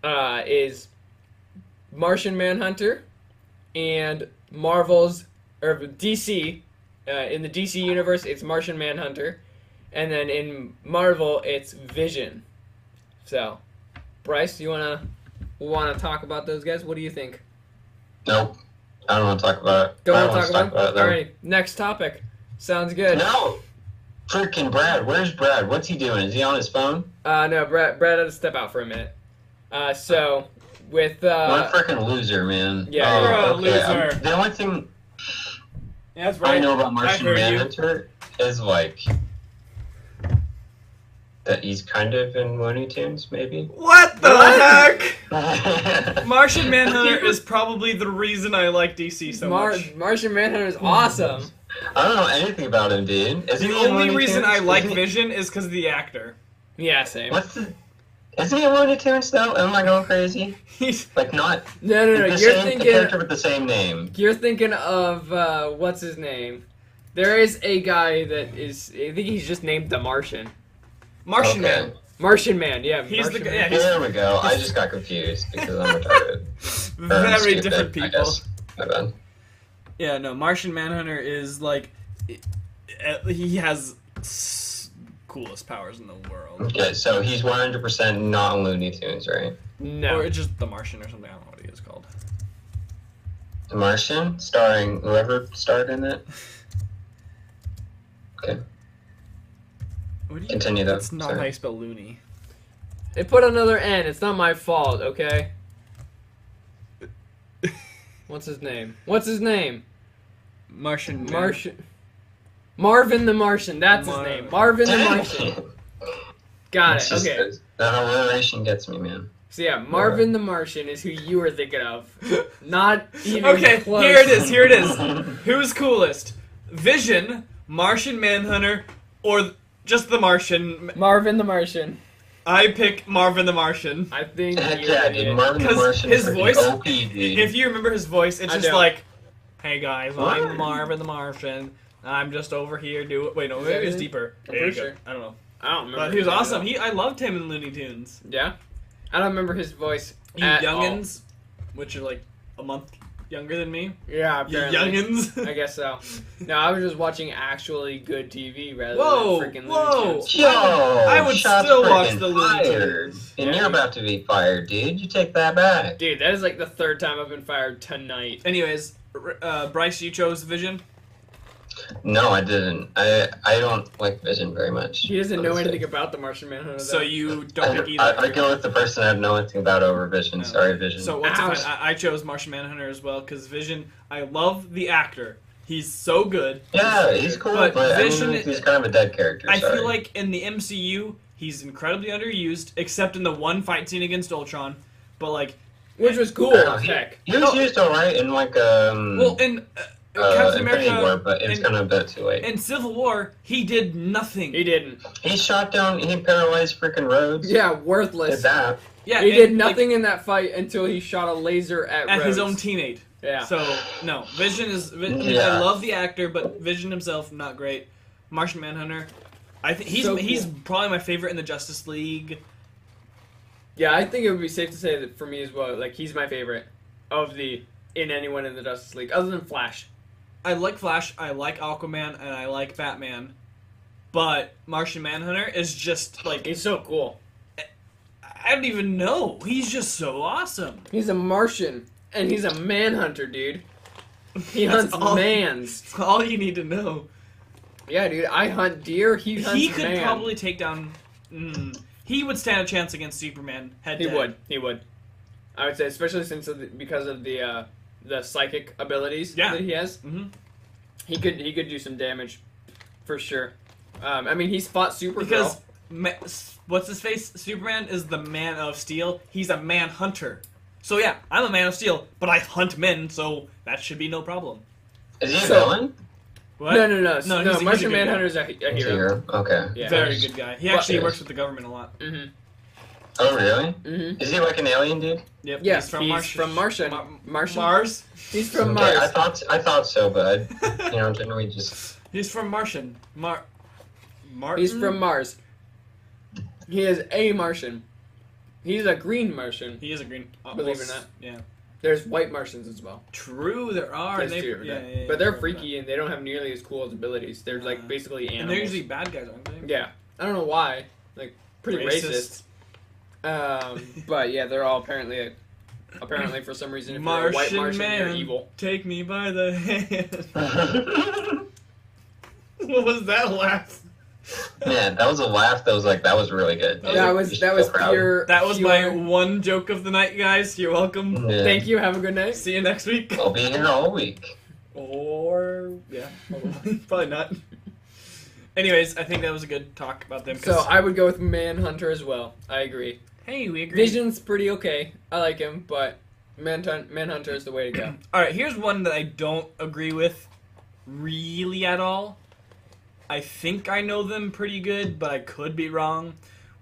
is Martian Manhunter and Marvel's or DC. In the DC universe, it's Martian Manhunter, and then in Marvel, it's Vision. So, Bryce, you wanna talk about those guys? What do you think? Nope. I don't want to talk about it. Don't want to talk about it? Alright, next topic. Sounds good. No! Freaking Brad. Where's Brad? What's he doing? Is he on his phone? No, Brad had to step out for a minute. So, with... What a freaking loser, man. Yeah, you're a loser. The only thing Yeah, that's right. I know about Martian Manhunter is, like, that he's kind of in Looney Tunes, maybe? What the heck? Martian Manhunter is probably the reason I like DC so much. Martian Manhunter is awesome. I don't know anything about him, dude. The only reason I like Vision is because of the actor. Yeah, same. Isn't he in Looney Tunes, though? Am I going crazy? He's like, not... No, you're thinking... The character with the same name. You're thinking of, what's his name? There is a guy that is... I think he's just named the Martian. Martian Man. Martian Man, yeah. He's Martian the Man. yeah, There we go. I just got confused because I'm retarded. Very different people. My bad. Yeah, no, Martian Manhunter is, like... He has... coolest powers in the world. Okay, so he's 100% not Looney Tunes, right? No. Or it's just The Martian or something. I don't know what he is called. The Martian, starring whoever starred in it. Okay. Continue though. It's not how you spell loony. They put another N. It's not my fault, okay? What's his name? Martian. Marvin the Martian. That's his name. Marvin the Martian. Got it. Okay. That alliteration gets me, man. So yeah, Marvin the Martian is who you were thinking of. Not even close. Here it is. Who's coolest? Vision, Martian Manhunter, or Just the Martian. Marvin the Martian. I pick Marvin the Martian. I think. Yeah, dude, Marvin the 'Cause Martian his is voice- OP, dude. If you remember his voice, it's I just don't. like, "Hey guys, What? I'm Marvin the Martian. I'm just over here doing." Wait, no, Is maybe that it's it? deeper. I'm There you pretty go. sure. I don't know, I don't remember. but he was his name awesome. at all. I loved him in Looney Tunes. Yeah. I don't remember his voice. You at youngins, which are like a month younger than me. all. Yeah, You apparently. youngins. I guess so. No, I was just watching actually good TV rather Whoa, than freaking whoa. Looney Tunes. Yo, I would shots still watch frickin' the Looney fired. Tunes. And Yeah. you're about to be fired, dude. You take that back. Dude, that is like the third time I've been fired tonight. Anyways, Bryce, you chose Vision. No, I didn't. I don't like Vision very much. He doesn't know honestly. anything about the Martian Manhunter. So though. you don't pick either. I go with the person I know anything about over Vision. Oh. Sorry, Vision. So what's Ouch. I chose Martian Manhunter as well because Vision. I love the actor. He's so good. yeah, he's cool, But but Vision I mean, he's kind of a dead character. I sorry. feel like in the MCU, he's incredibly underused, except in the one fight scene against Ultron. But like, Which was cool No, as heck. he was used alright in like well, in Captain Infinity America, War, but it was in- kind of a bit too late. in Civil War, he did nothing. He didn't. He shot down, he paralyzed freaking Rhodes. Yeah, Did worthless. that. Yeah, He and, did like, nothing in that fight until he shot a laser at his Rhodes. own teammate. Yeah. So no, Vision is. Yeah. I love the actor, but Vision himself not great. Martian Manhunter, I think he's So cool. he's probably my favorite in the Justice League. Yeah, I think it would be safe to say that for me as well. Like, he's my favorite in anyone in the Justice League, other than Flash. I like Flash, I like Aquaman, and I like Batman. But Martian Manhunter is just like He's so cool. I don't even know. He's just so awesome. He's a Martian, and he's a manhunter, dude. He That's hunts all- mans. That's all you need to know. Yeah, dude, I hunt deer, he hunts He could man. probably take down. He would stand a chance against Superman head to head. He would. I would say, especially because of the psychic abilities Yeah. that he has. Mhm. He could do some damage, for sure. I mean, he's fought Supergirl. Because what's his face? Superman is the Man of Steel. He's a man hunter. So yeah, I'm a Man of Steel, but I hunt men, so that should be no problem. Is he a So- villain? What? No. No, he's a Martian good guy. Manhunter's a He's a hero. hero. Okay. Yeah. Very good guy. He actually But- works with the government a lot. Mm-hmm. Oh, really? Mm-hmm. Is he like an alien dude? Yep. Yeah, he's from he's Mars. from Martian. Martian? Mars. He's from Okay, Mars. I thought so, but generally just. He's from Martian. Martin? He's from Mars. He is a Martian. He's a green Martian. He is a green. Believe it or not. Yeah. There's white Martians as well. True, there are. There's and they, two, yeah, but they're I remember freaky and they don't have nearly as cool as abilities. They're like basically that. animals. And they're usually bad guys, aren't they? Yeah, I don't know why. Like pretty racist. But yeah, they're all apparently for some reason if you're a white Martian Martian, man, you're evil. take me by the hand. What was that laugh? Man, that was a laugh that was really good. dude. That You was should that feel was proud. pure. That was my pure- one joke of the night, guys. You're welcome. Yeah. Thank you. Have a good night. See you next week. I'll be here all week. Or yeah, probably not. Anyways, I think that was a good talk about them. 'cause- So I would go with Manhunter as well. I agree. hey, we agree. Vision's pretty okay. I like him, but Manhunter is the way to go. All right, here's one that I don't agree with really at all. I think I know them pretty good, but I could be wrong.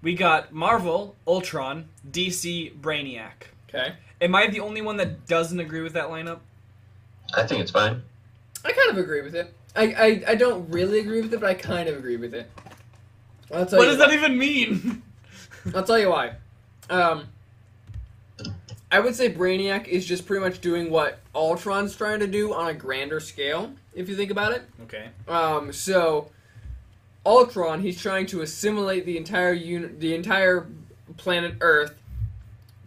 We got Marvel, Ultron, DC, Brainiac. Okay. Am I the only one that doesn't agree with that lineup? I think it's fine. I kind of agree with it. I don't really agree with it, but I kind of agree with it. I'll tell What you does why. that even mean? I'll tell you why. I would say Brainiac is just pretty much doing what Ultron's trying to do on a grander scale, if you think about it. Okay. So Ultron, he's trying to assimilate the entire planet Earth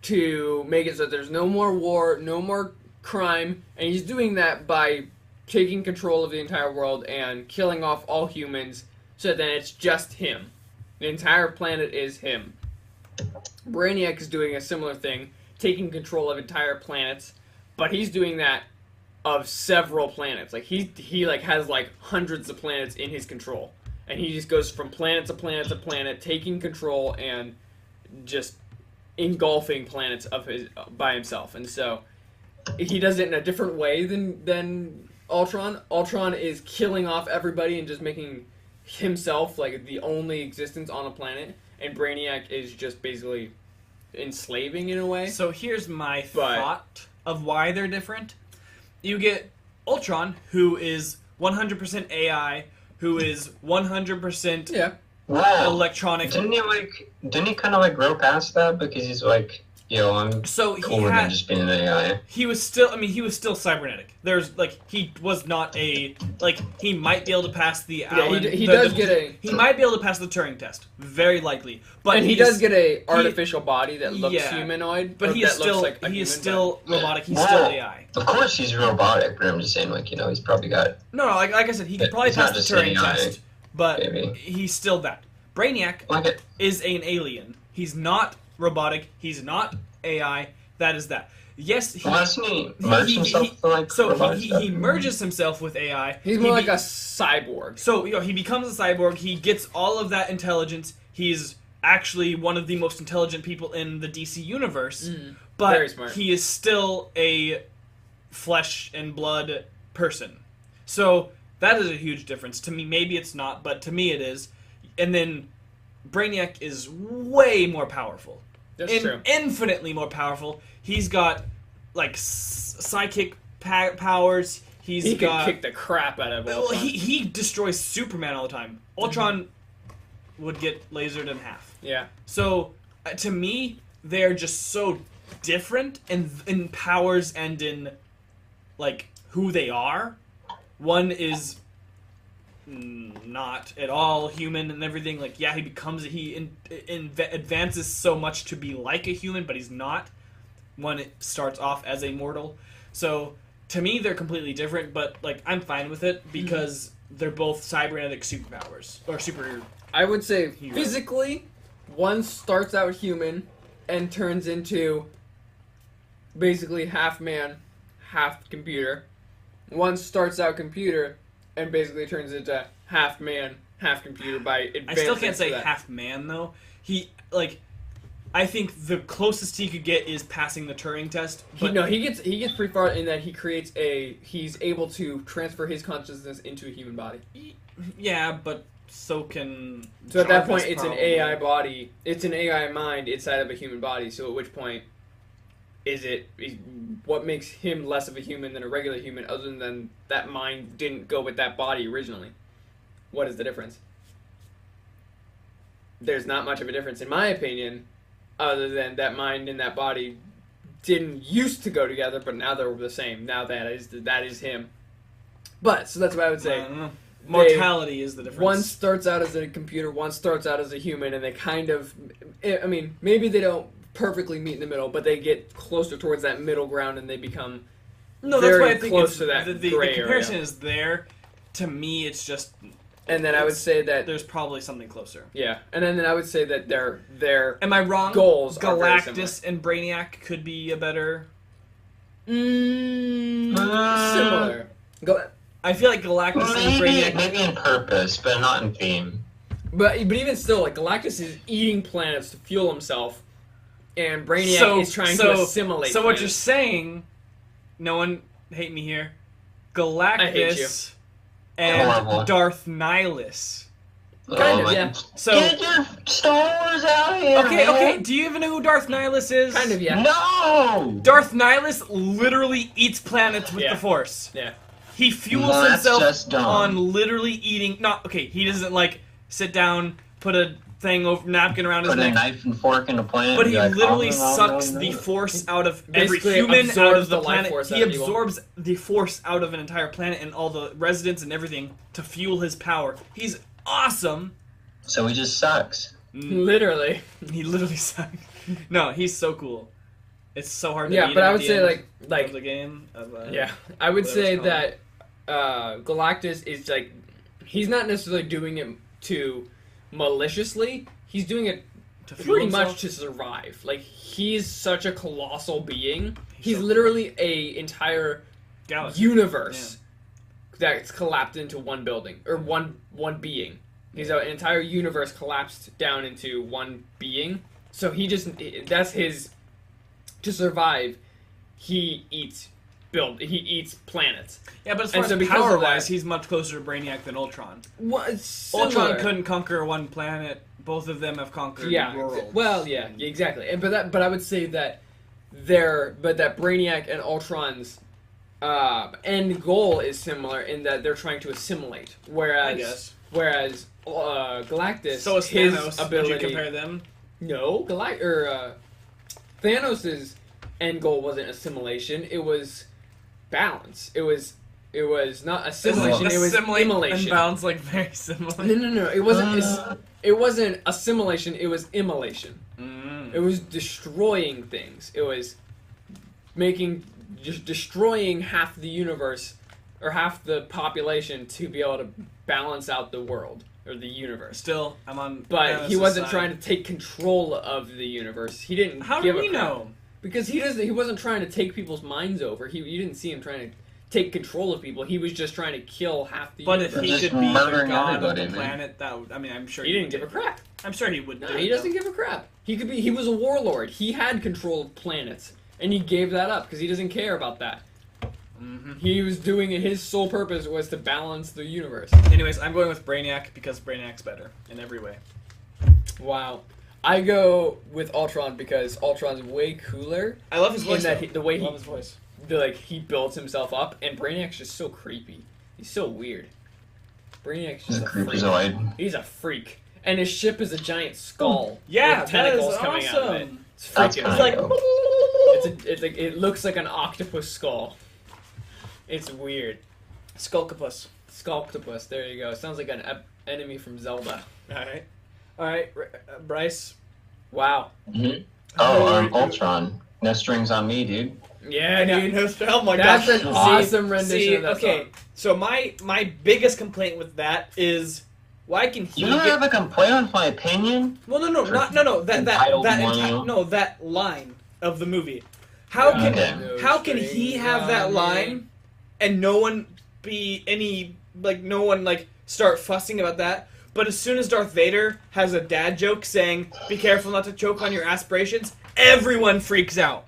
to make it so that there's no more war, no more crime, and he's doing that by taking control of the entire world and killing off all humans so that then it's just him. The entire planet is him. Brainiac is doing a similar thing, taking control of entire planets, but he's doing that of several planets. Like he like has like hundreds of planets in his control. And he just goes from planet to planet to planet, taking control and just engulfing planets by himself. And so he does it in a different way than Ultron. Ultron is killing off everybody and just making himself like the only existence on a planet, and Brainiac is just basically enslaving in a way. So here's my thought of why they're different. You get Ultron, who is 100% AI, who is 100% electronic. Didn't he kind of like grow past that because he's like, yo, I'm cooler than just being an AI. He was still cybernetic. There's like he was not a like he might be able to pass the Allen. He might be able to pass the Turing test, very likely. But he does get a artificial body that looks humanoid. But he is still robotic. He's still AI. Of course, he's robotic. But I'm just saying, like he's probably got. No, like I said, he could probably pass the Turing test, but he's still that. Brainiac is an alien. He's not robotic. He's not AI. That is that. Yes, he merges himself with AI. He's more like a cyborg. So he becomes a cyborg. He gets all of that intelligence. He's actually one of the most intelligent people in the DC universe. But very smart. He is still a flesh and blood person. So that is a huge difference to me. Maybe it's not, but to me it is. And then Brainiac is way more powerful. That's true. Infinitely more powerful. He's got like psychic powers. He can kick the crap out of Ultron. He destroys Superman all the time. Ultron would get lasered in half. Yeah. So to me, they're just so different in powers and in like who they are. One is not at all human and everything. Like, yeah, he advances so much to be like a human, but he's not when it starts off as a mortal. So to me, they're completely different, but like I'm fine with it because they're both cybernetic superpowers or super. I would say physically, one starts out human and turns into basically half man, half computer. One starts out computer and basically turns into half man, half computer by advancing. I still can't say half man though. I think the closest he could get is passing the Turing test. He gets pretty far in that he's able to transfer his consciousness into a human body. Yeah, but so can. So at that point, it's an AI body. It's an AI mind inside of a human body. So at which point, what makes him less of a human than a regular human, other than that mind didn't go with that body originally? What is the difference? There's not much of a difference, in my opinion, other than that mind and that body didn't used to go together, but now they're the same. Now that is him. But so that's what I would say. Mortality is the difference. One starts out as a computer, one starts out as a human, and they kind of, I mean, maybe they don't perfectly meet in the middle, but they get closer towards that middle ground, and they become that's why I think close to that the comparison area. Is there. To me, it's just. And then I would say that there's probably something closer. Yeah, and then I would say that their am I wrong? Goals Galactus and Brainiac could be a better. Similar. I feel like Galactus and Brainiac maybe in purpose, but not in theme. But even still, like Galactus is eating planets to fuel himself, and Brainiac is trying to assimilate. So what you're saying? No one hate me here. Galactus. I hate you. And Darth Nihilus. Kind of, yeah. So, get your Star Wars out of here, Okay. Do you even know who Darth Nihilus is? Kind of, yeah. No! Darth Nihilus literally eats planets with the Force. Yeah. He fuels himself on literally eating... he doesn't, like, sit down, put a thing over napkin around his neck. Put a knife and fork in a planet. But he literally sucks the Force out of every human, out of the planet. He absorbs the Force out of an entire planet and all the residents and everything to fuel his power. He's awesome. So he just sucks. Literally. He literally sucks. No, he's so cool. It's so hard to beat but I would say of the game. I would say that Galactus is like, he's not necessarily doing it to maliciously. He's doing it pretty much to survive. Like, he's such a colossal being. He's literally a entire galaxy universe that's collapsed into one building or one being. He's an entire universe collapsed down into one being. So that's his, to survive, he eats he eats planets. Yeah, but as far And so as because of power-wise, that- he's much closer to Brainiac than Ultron. What? Ultron couldn't conquer one planet. Both of them have conquered worlds. Well, yeah, exactly. But I would say that that Brainiac and Ultron's end goal is similar in that they're trying to assimilate. I guess. Whereas Galactus, So is his Thanos. ability. Would you compare them? No, Thanos' end goal wasn't assimilation. It was balance. It was not assimilation. It was Assimilate immolation. and balance like very similar. No. It wasn't. It wasn't assimilation. It was immolation. Mm. It was destroying things. It was just destroying half the universe or half the population to be able to balance out the world or the universe. Still, I'm on. But he Thanos' wasn't side. trying to take control of the universe. He didn't. How give do a we crap. know? Because he wasn't trying to take people's minds over. You didn't see him trying to take control of people. He was just trying to kill half the But universe. if he Just could be the murdering god of the everybody, man. planet, that would, I mean, I'm sure he didn't would give a do it. crap. I'm sure he would. No, do he it, doesn't though. give a crap. He was a warlord. He had control of planets, and he gave that up because he doesn't care about that. Mm-hmm. He was doing it. His sole purpose was to balance the universe. Anyways, I'm going with Brainiac because Brainiac's better in every way. Wow. I go with Ultron because Ultron's way cooler. I love his In voice. that though. the way I love his voice. he builds himself up, and Brainiac's just so creepy. He's so weird. Brainiac's He's just a a freak. creepazoid. He's a freak. And his ship is a giant skull Yeah, with that is tentacles coming out of it. awesome. It's That's freaking. kinda It's like dope. it's like it looks like an octopus skull. It's weird. Skulkopus. Skulktopus. There you go. Sounds like an enemy from Zelda. All right, Bryce. Wow. Mhm. Oh, Ultron. No strings on me, dude. Yeah, dude. Oh my That's gosh. an awesome rendition See, of that okay, song. so my biggest complaint with that is why can he You don't get... have a complaint with my opinion? Well, no, that Entitled millennial? no, that line of the movie. How can Okay. how can he have that line and no one start fussing about that? But as soon as Darth Vader has a dad joke saying, "Be careful not to choke on your aspirations," everyone freaks out.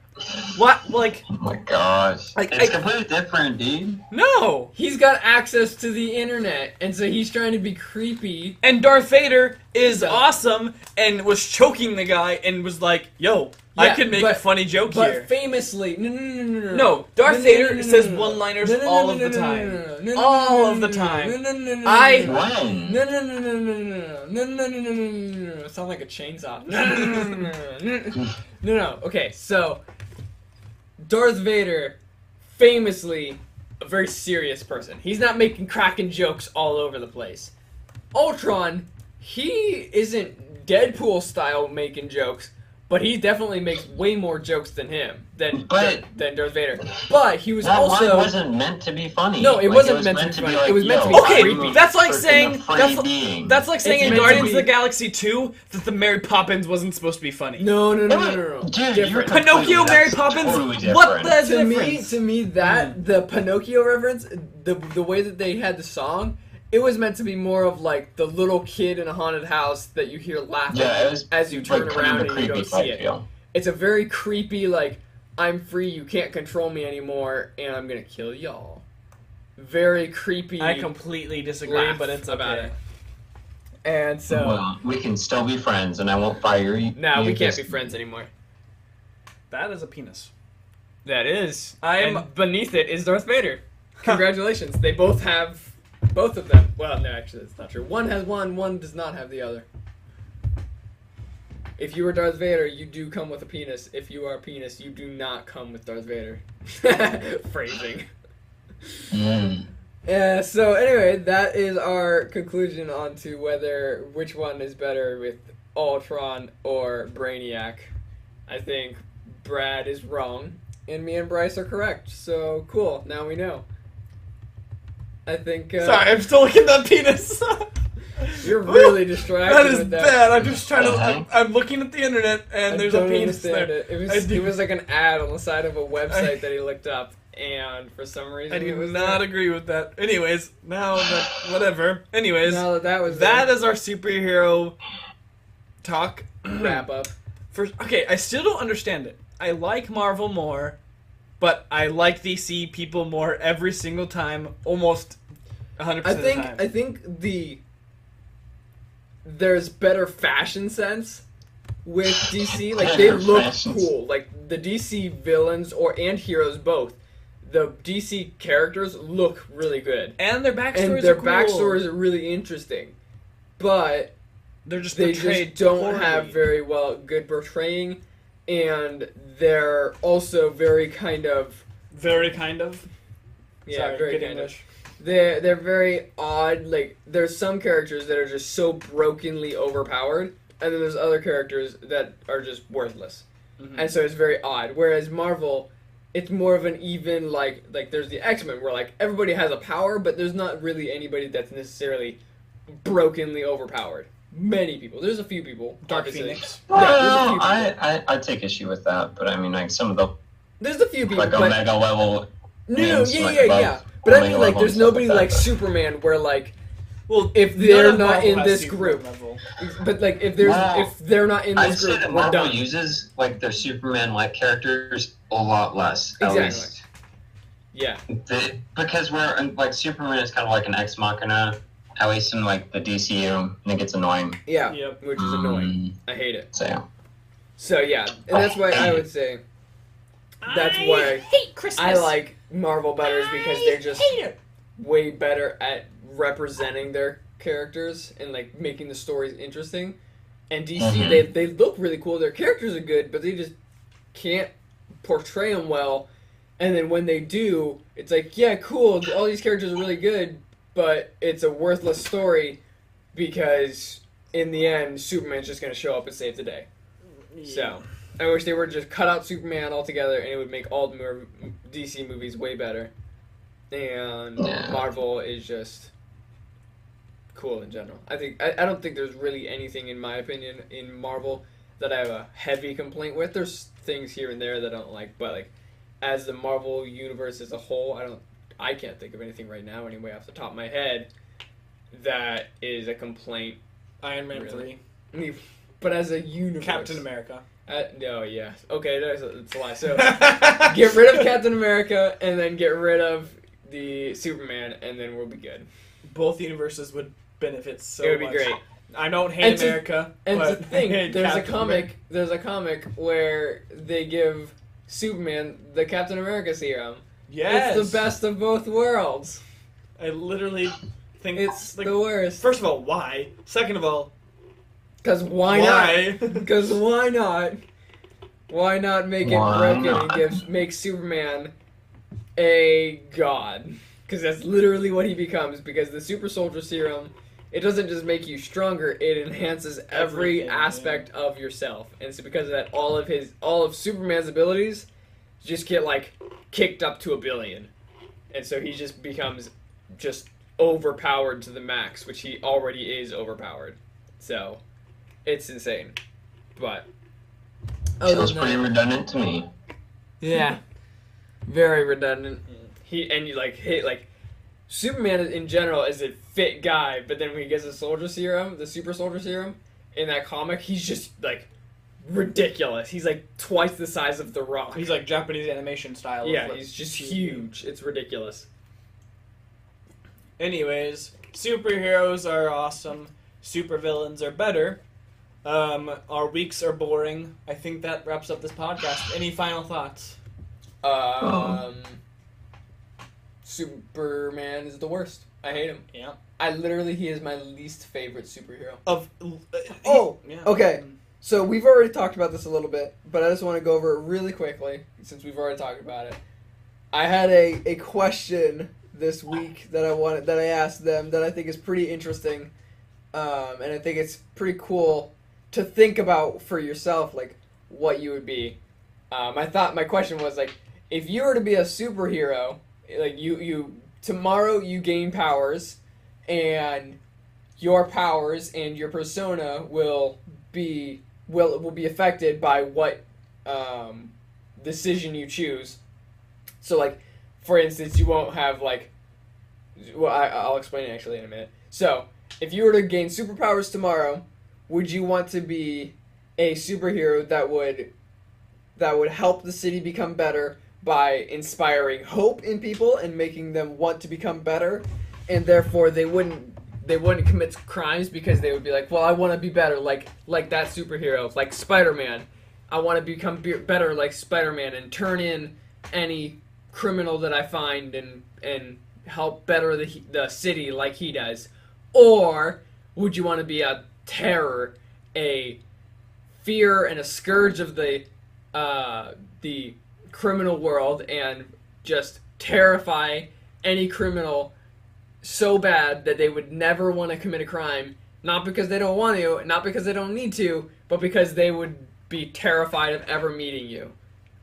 What? Like, Oh my gosh. Like, It's completely different, dude. no. He's got access to the internet, and so he's trying to be creepy. And Darth Vader is Yeah. awesome and was choking the guy and was like, "Yo, I Yeah, can make but- a funny joke But here." famously, No, Darth Vader says one-liners all of the time. All of the time. I- When? No. Sound like a chainsaw. No. Okay, so Darth Vader, famously a very serious person. He's not making cracking jokes all over the place. Ultron, he isn't Deadpool style making jokes, but he definitely makes way more jokes than than Darth Vader. But he was That also line wasn't meant to be funny. No, it Like, wasn't was meant to be funny. like, It was meant to yo, be Okay, creepy that's like freaking saying afraid being. that's like saying It's in meant to Guardians of be- the Galaxy 2 that the Mary Poppins wasn't supposed to be funny. no. Dude, Different. you're Pinocchio, that's Mary Poppins. totally What different. the To difference? me, that the Pinocchio reference, the way that they had the song, it was meant to be more of like the little kid in a haunted house that you hear laughing Yeah, it was as you turn like kind around of a and you creepy don't see type it. feel. It's a very creepy, like, I'm free, you can't control me anymore, and I'm gonna kill y'all. Very creepy. I completely disagree, laugh but it's about okay. it. And so, Well, we can still be friends, and I won't fire you. now we you can't just- be friends anymore. That is a penis. That is. I'm- And beneath it is Darth Vader. Congratulations. They both have both of them. Well, no, actually, that's not true. One has one does not have the other. If you are Darth Vader, you do come with a penis. If you are a penis, you do not come with Darth Vader. Phrasing. Mm. So anyway, that is our conclusion on to which one is better with Ultron or Brainiac. I think Brad is wrong, and me and Bryce are correct. So cool. Now we know. I think. Sorry, I'm still looking at that penis. You're really distracted That is with that. bad. I'm just trying to. Uh-huh. I'm looking at the internet and I there's a don't penis understand there. it. It was like an ad on the side of a website that he looked up, and for some reason I it do was not agree with that. Anyways, now that whatever. Anyways, Now that was that is our superhero talk. wrap up. Okay, I still don't understand it. I like Marvel more, but I like DC people more every single time, almost 100% of the time. I think there's better fashion sense with DC. Like, they look cool. Like, the DC villains and heroes both. The DC characters look really good. And their backstories And their are cool. backstories are really interesting. But They're just they portrayed just don't poorly. have very good portraying. And they're also very kind of... Very kind of. Yeah, Sorry, very good kind English. of. They're very odd. Like, there's some characters that are just so brokenly overpowered. And then there's other characters that are just worthless. Mm-hmm. And so it's very odd. Whereas Marvel... It's more of an even, like there's the X-Men, where, like, everybody has a power, but there's not really anybody that's necessarily brokenly overpowered. Many people. There's a few people. Dark obviously. Phoenix. Yeah, there's a Well, few people. I take issue with that, but I mean, like, some of the, There's a few people, like, but... Omega level... No, names, yeah. like, above But I Omega mean, like, level there's and stuff nobody that, like but- Superman, where, like, Well, if none they're of not Marvel in has this Superman group... level. But, like, if they're not in I'd this say group, that we're Marvel done. uses, like, their Superman-like characters a lot less, at Exactly. least. Yeah. Because we're, like, Superman is kind of like an ex machina, at least in, like, the DCU, and it gets annoying. Yeah. Yep. Which is annoying. I hate it. So, yeah. So, yeah. And that's why I would say... That's why hate Christmas. I like Marvel better, is because they're just way better at representing their characters and, like, making the stories interesting. And DC, Mhm. they look really cool. Their characters are good, but they just can't portray them well. And then when they do, it's like, yeah, cool, all these characters are really good, but it's a worthless story because in the end, Superman's just going to show up and save the day. So, I wish they would just cut out Superman altogether, and it would make all the DC movies way better. And Yeah. Marvel is just cool in general. I don't think there's really anything, in my opinion, in Marvel that I have a heavy complaint with. There's things here and there that I don't like, but, like, as the Marvel universe as a whole, I can't think of anything right now anyway off the top of my head that is a complaint. Iron Man Really? 3. But as a universe, Captain America. No, yeah, okay, that's a lie. So get rid of Captain America and then get rid of the Superman, and then we'll be good. Both universes would benefit so It would be much. great. I don't hate America, And but to think, I hate there's Captain a comic where they give Superman the Captain America serum. Yes. It's the best of both worlds. I literally think It's like, the worst. first of all, why? Second of all, Because why not? Because why not? Why not make it Why broken not? and make Superman a god? Because that's literally what he becomes. Because the super soldier serum, it doesn't just make you stronger; it enhances every Everything, aspect of yourself. And so because of that, all of Superman's abilities just get, like, kicked up to 1 billion, and so he just becomes just overpowered to the max, which he already is overpowered. So it's insane, but Feels pretty redundant to me. yeah, very redundant. Superman in general is a fit guy, but then when he gets the soldier serum, the super soldier serum in that comic, he's just, like, ridiculous. He's like twice the size of The Rock. he's like Japanese animation style. yeah, of, he's just huge. It's ridiculous. Anyways, superheroes are awesome. Supervillains are better. Our weeks are boring. I think that wraps up this podcast. Any final thoughts? Superman is the worst. I hate him. Yeah. He is my least favorite superhero. Oh, yeah. okay. So we've already talked about this a little bit, but I just want to go over it really quickly since we've already talked about it. I had a question this week that I asked them that I think is pretty interesting, and I think it's pretty cool to think about for yourself, like what you would be. My question was, like, if you were to be a superhero, like you tomorrow you gain powers, and your powers and your persona will be affected by what decision you choose. So, like, for instance, you won't have, like, well, I'll explain it actually in a minute. So, if you were to gain superpowers tomorrow, would you want to be a superhero that would help the city become better, by inspiring hope in people and making them want to become better, and therefore they wouldn't commit crimes because they would be like, well, I want to be better, like that superhero, like Spider-Man. I want to become better like Spider-Man and turn in any criminal that I find and help better the city like he does. Or would you want to be a terror, a fear and a scourge of the criminal world and just terrify any criminal so bad that they would never want to commit a crime, not because they don't want to, not because they don't need to, but because they would be terrified of ever meeting you?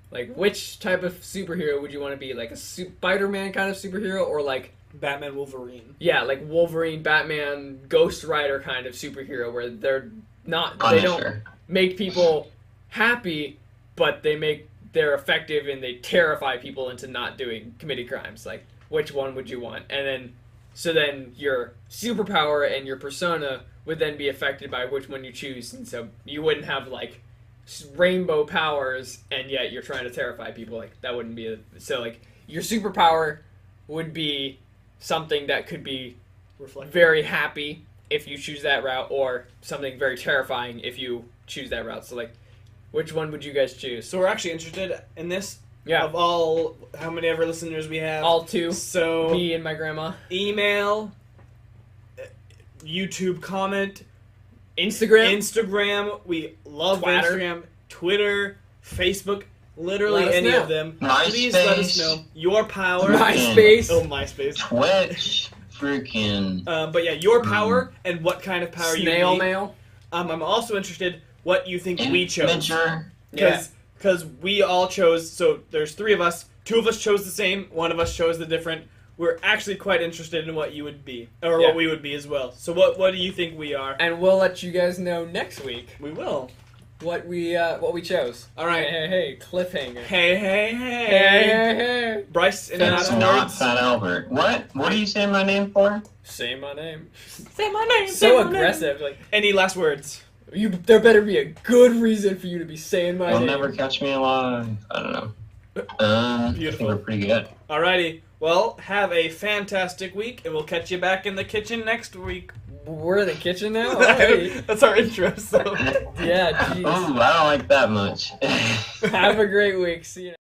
Like, which type of superhero would you want to be? Like a Spider-Man kind of superhero, or like Batman, Wolverine. Yeah, like Wolverine, Batman, Ghost Rider kind of superhero, where they're not, Punisher. they don't make people happy, but they're effective and they terrify people into not committing crimes. Like, which one would you want? And then your superpower and your persona would then be affected by which one you choose, and so you wouldn't have like rainbow powers and yet you're trying to terrify people. Like, that wouldn't be so like your superpower would be something that could be very happy if you choose that route, or something very terrifying if you choose that route. So like, which one would you guys choose? So we're actually interested in this. Yeah. Of all, how many ever listeners we have? All two. So Me and my grandma. Email, YouTube comment, Instagram. We love Twitter. Instagram, Twitter, Facebook, literally Let us any know. of them. MySpace. Please let us know your power. MySpace. Oh, MySpace. Twitch. Freaking. But yeah, your power and what kind of power Snail you need. mail. I'm also interested what you think we chose. Imager. Because we all chose, so there's 3 of us. 2 of us chose the same, 1 of us chose the different. We're actually quite interested in what you would be, or what we would be as well. So what do you think we are? And we'll let you guys know next week We will. what we chose. All right. Hey, cliffhanger. Hey. Bryce, in and That's out of not words. Fat Albert. What? What do you say my name for? Say my name. Say my name. So aggressive. Like, Any last words? there better be a good reason for you to be saying my They'll name. never catch me alive. I don't know. I Beautiful. think we're pretty good. Alrighty. Well, have a fantastic week, and we'll catch you back in the kitchen next week. We're in the kitchen now? Alrighty. That's our intro, so. Yeah, jeez. Oh, I don't like that much. Have a great week. See you.